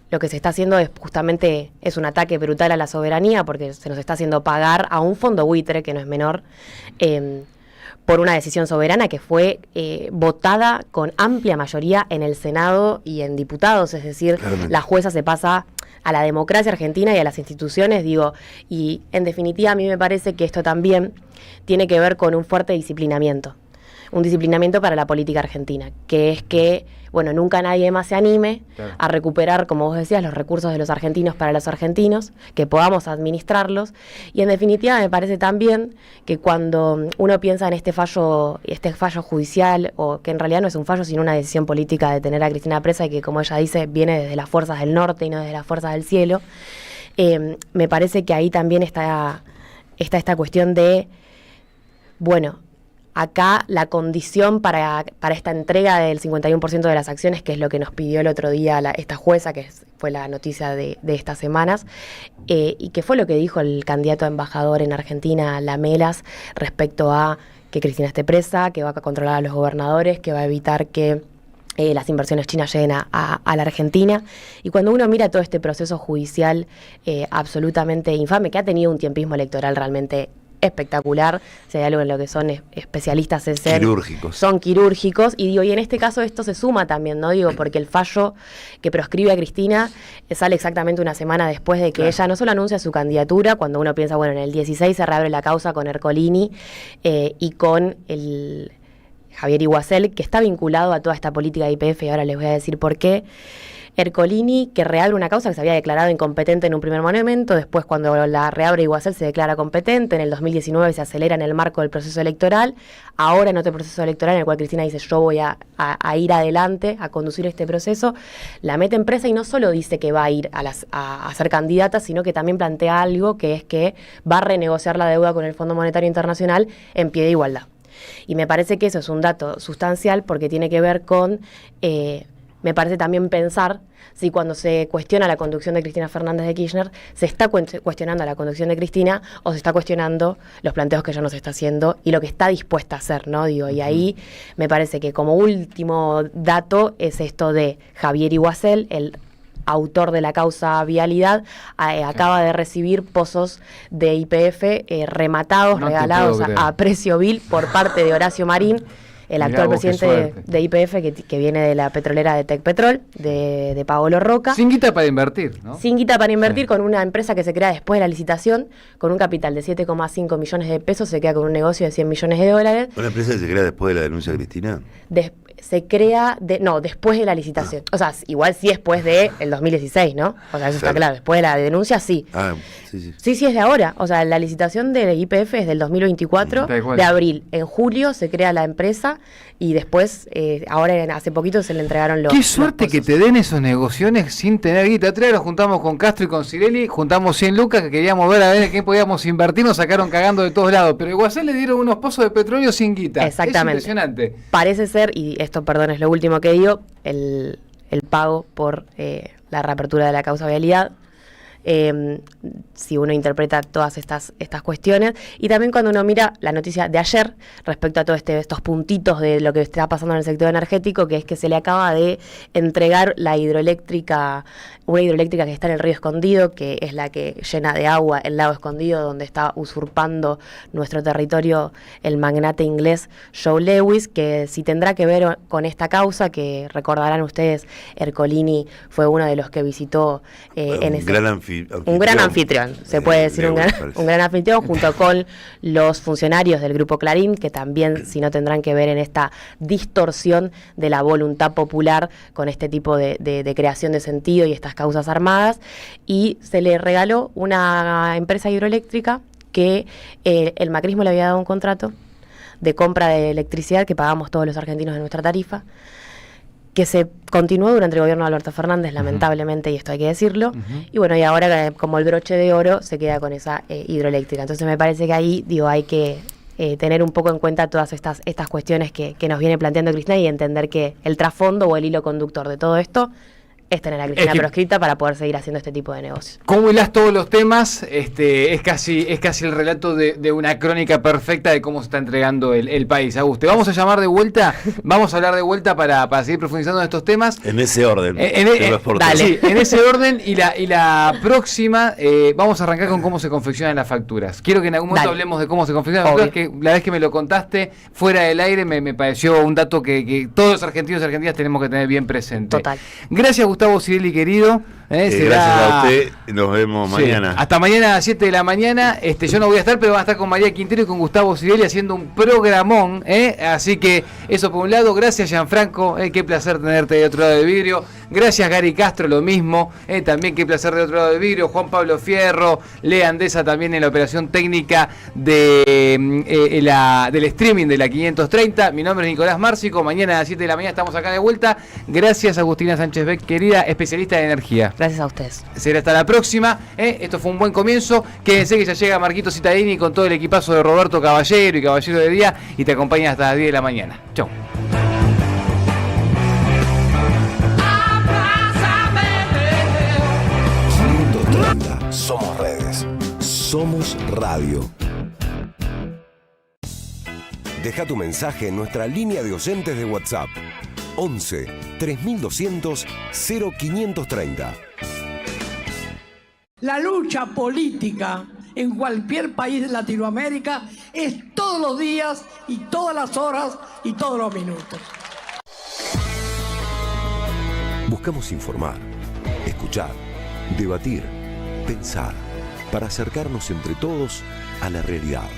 lo que se está haciendo es justamente un ataque brutal a la soberanía, porque se nos está haciendo pagar a un fondo buitre, que no es menor, por una decisión soberana que fue votada con amplia mayoría en el Senado y en diputados. Es decir, la jueza se pasa a la democracia argentina y a las instituciones, y en definitiva a mí me parece que esto también tiene que ver con un fuerte disciplinamiento. Un disciplinamiento para la política argentina, que es que, bueno, nunca nadie más se anime a recuperar, como vos decías, los recursos de los argentinos para los argentinos, que podamos administrarlos, y en definitiva me parece también que cuando uno piensa en este fallo judicial, o que en realidad no es un fallo sino una decisión política de tener a Cristina presa, y que, como ella dice, viene desde las fuerzas del norte y no desde las fuerzas del cielo, me parece que ahí también está esta cuestión de, bueno, acá la condición para esta entrega del 51% de las acciones, que es lo que nos pidió el otro día esta jueza, que fue la noticia de estas semanas, y que fue lo que dijo el candidato a embajador en Argentina, Lamelas, respecto a que Cristina esté presa, que va a controlar a los gobernadores, que va a evitar que las inversiones chinas lleguen a la Argentina. Y cuando uno mira todo este proceso judicial absolutamente infame, que ha tenido un tiempismo electoral realmente espectacular, si hay algo en lo que son especialistas son quirúrgicos, y en este caso esto se suma también, ¿no? Porque el fallo que proscribe a Cristina sale exactamente una semana después de que ella no solo anuncia su candidatura, cuando uno piensa, bueno, en el 16 se reabre la causa con Ercolini y con el Javier Iguacel, que está vinculado a toda esta política de YPF, y ahora les voy a decir por qué. Ercolini, que reabre una causa que se había declarado incompetente en un primer momento, después cuando la reabre Iguacel se declara competente, en el 2019 se acelera en el marco del proceso electoral, ahora en otro proceso electoral en el cual Cristina dice yo voy a ir adelante, a conducir este proceso, la mete en presa y no solo dice que va a ir a ser candidata, sino que también plantea algo, que es que va a renegociar la deuda con el Fondo Monetario Internacional en pie de igualdad. Y me parece que eso es un dato sustancial, porque tiene que ver con... me parece también pensar si cuando se cuestiona la conducción de Cristina Fernández de Kirchner, se está cuestionando la conducción de Cristina o se está cuestionando los planteos que ella nos está haciendo y lo que está dispuesta a hacer, ¿no? Y ahí me parece que como último dato es esto de Javier Iguacel, el autor de la causa Vialidad, acaba de recibir pozos de YPF rematados, regalados a precio vil por parte de Horacio Marín, el actual presidente de YPF, que viene de la petrolera de Tecpetrol, de Paolo Roca. Sin guita para invertir, ¿no? Sin guita para invertir, con una empresa que se crea después de la licitación, con un capital de 7,5 millones de pesos, se queda con un negocio de 100 millones de dólares. ¿Una empresa que se crea después de la denuncia de Cristina? Se crea, después de la licitación. O sea, igual sí después de el 2016, ¿no? O sea, eso está claro. Después de la denuncia, sí. Sí, es de ahora. O sea, la licitación de YPF es del 2024, de abril. En julio se crea la empresa y después, ahora hace poquito se le entregaron los... Qué suerte que te den esos negociaciones sin tener guita. Otra vez nos juntamos con Castro y con Cirelli, juntamos 100 lucas que queríamos ver a ver en qué podíamos invertir, nos sacaron cagando de todos lados. Pero igual le dieron unos pozos de petróleo sin guita. Exactamente. Es impresionante. Parece ser, y esto, perdón, es lo último que digo, el pago por la reapertura de la causa Vialidad. Si uno interpreta todas estas cuestiones, y también cuando uno mira la noticia de ayer respecto a todos estos puntitos de lo que está pasando en el sector energético, que es que se le acaba de entregar una hidroeléctrica que está en el Río Escondido, que es la que llena de agua el lago Escondido, donde está usurpando nuestro territorio el magnate inglés Joe Lewis, que sí tendrá que ver con esta causa, que recordarán ustedes, Ercolini fue uno de los que visitó en ese... gran anfitrión un gran anfitrión, se puede decir, un gran anfitrión, junto con los funcionarios del Grupo Clarín, que también, si no, tendrán que ver en esta distorsión de la voluntad popular con este tipo de creación de sentido y estas causas armadas. Y se le regaló una empresa hidroeléctrica que el macrismo le había dado un contrato de compra de electricidad que pagamos todos los argentinos de nuestra tarifa, que se continuó durante el gobierno de Alberto Fernández, lamentablemente, y esto hay que decirlo, y bueno, y ahora como el broche de oro se queda con esa hidroeléctrica. Entonces me parece que ahí, hay que tener un poco en cuenta todas estas cuestiones que nos viene planteando Cristina y entender que el trasfondo o el hilo conductor de todo esto es tener a Cristina proscrita para poder seguir haciendo este tipo de negocios. ¿Cómo hilás todos los temas? Es casi el relato de una crónica perfecta de cómo se está entregando el país. Augusto, vamos a llamar de vuelta, vamos a hablar de vuelta para seguir profundizando en estos temas. En ese orden. Dale. Sí, en ese orden y la próxima vamos a arrancar con cómo se confeccionan las facturas. Quiero que en algún momento hablemos de cómo se confeccionan las facturas, que la vez que me lo contaste fuera del aire me pareció un dato que todos los argentinos y argentinas tenemos que tener bien presente. Total. Gracias, Gustavo Cirelli, querido. Gracias a usted, nos vemos mañana. Hasta mañana a las 7 de la mañana. Yo no voy a estar, pero van a estar con María Quintero y con Gustavo Cirelli haciendo un programón. Así que eso por un lado. Gracias, Gianfranco. Qué placer tenerte de otro lado del vidrio. Gracias, Gary Castro, lo mismo. También qué placer de otro lado del vidrio. Juan Pablo Fierro, Lea Andesa también en la operación técnica del streaming de la 530. Mi nombre es Nicolás Márcico. Mañana a las 7 de la mañana estamos acá de vuelta. Gracias, Agustina Sánchez Beck, querida especialista de energía. Gracias a ustedes. Será hasta la próxima. Esto fue un buen comienzo. Quédense que ya llega Marquito Cittadini con todo el equipazo de Roberto Caballero y Caballero de Día y te acompaña hasta las 10 de la mañana. Chau. Somos redes. Somos radio. Deja tu mensaje en nuestra línea de oyentes de WhatsApp. 11 3200 0530. La lucha política en cualquier país de Latinoamérica es todos los días y todas las horas y todos los minutos. Buscamos informar, escuchar, debatir, pensar, para acercarnos entre todos a la realidad.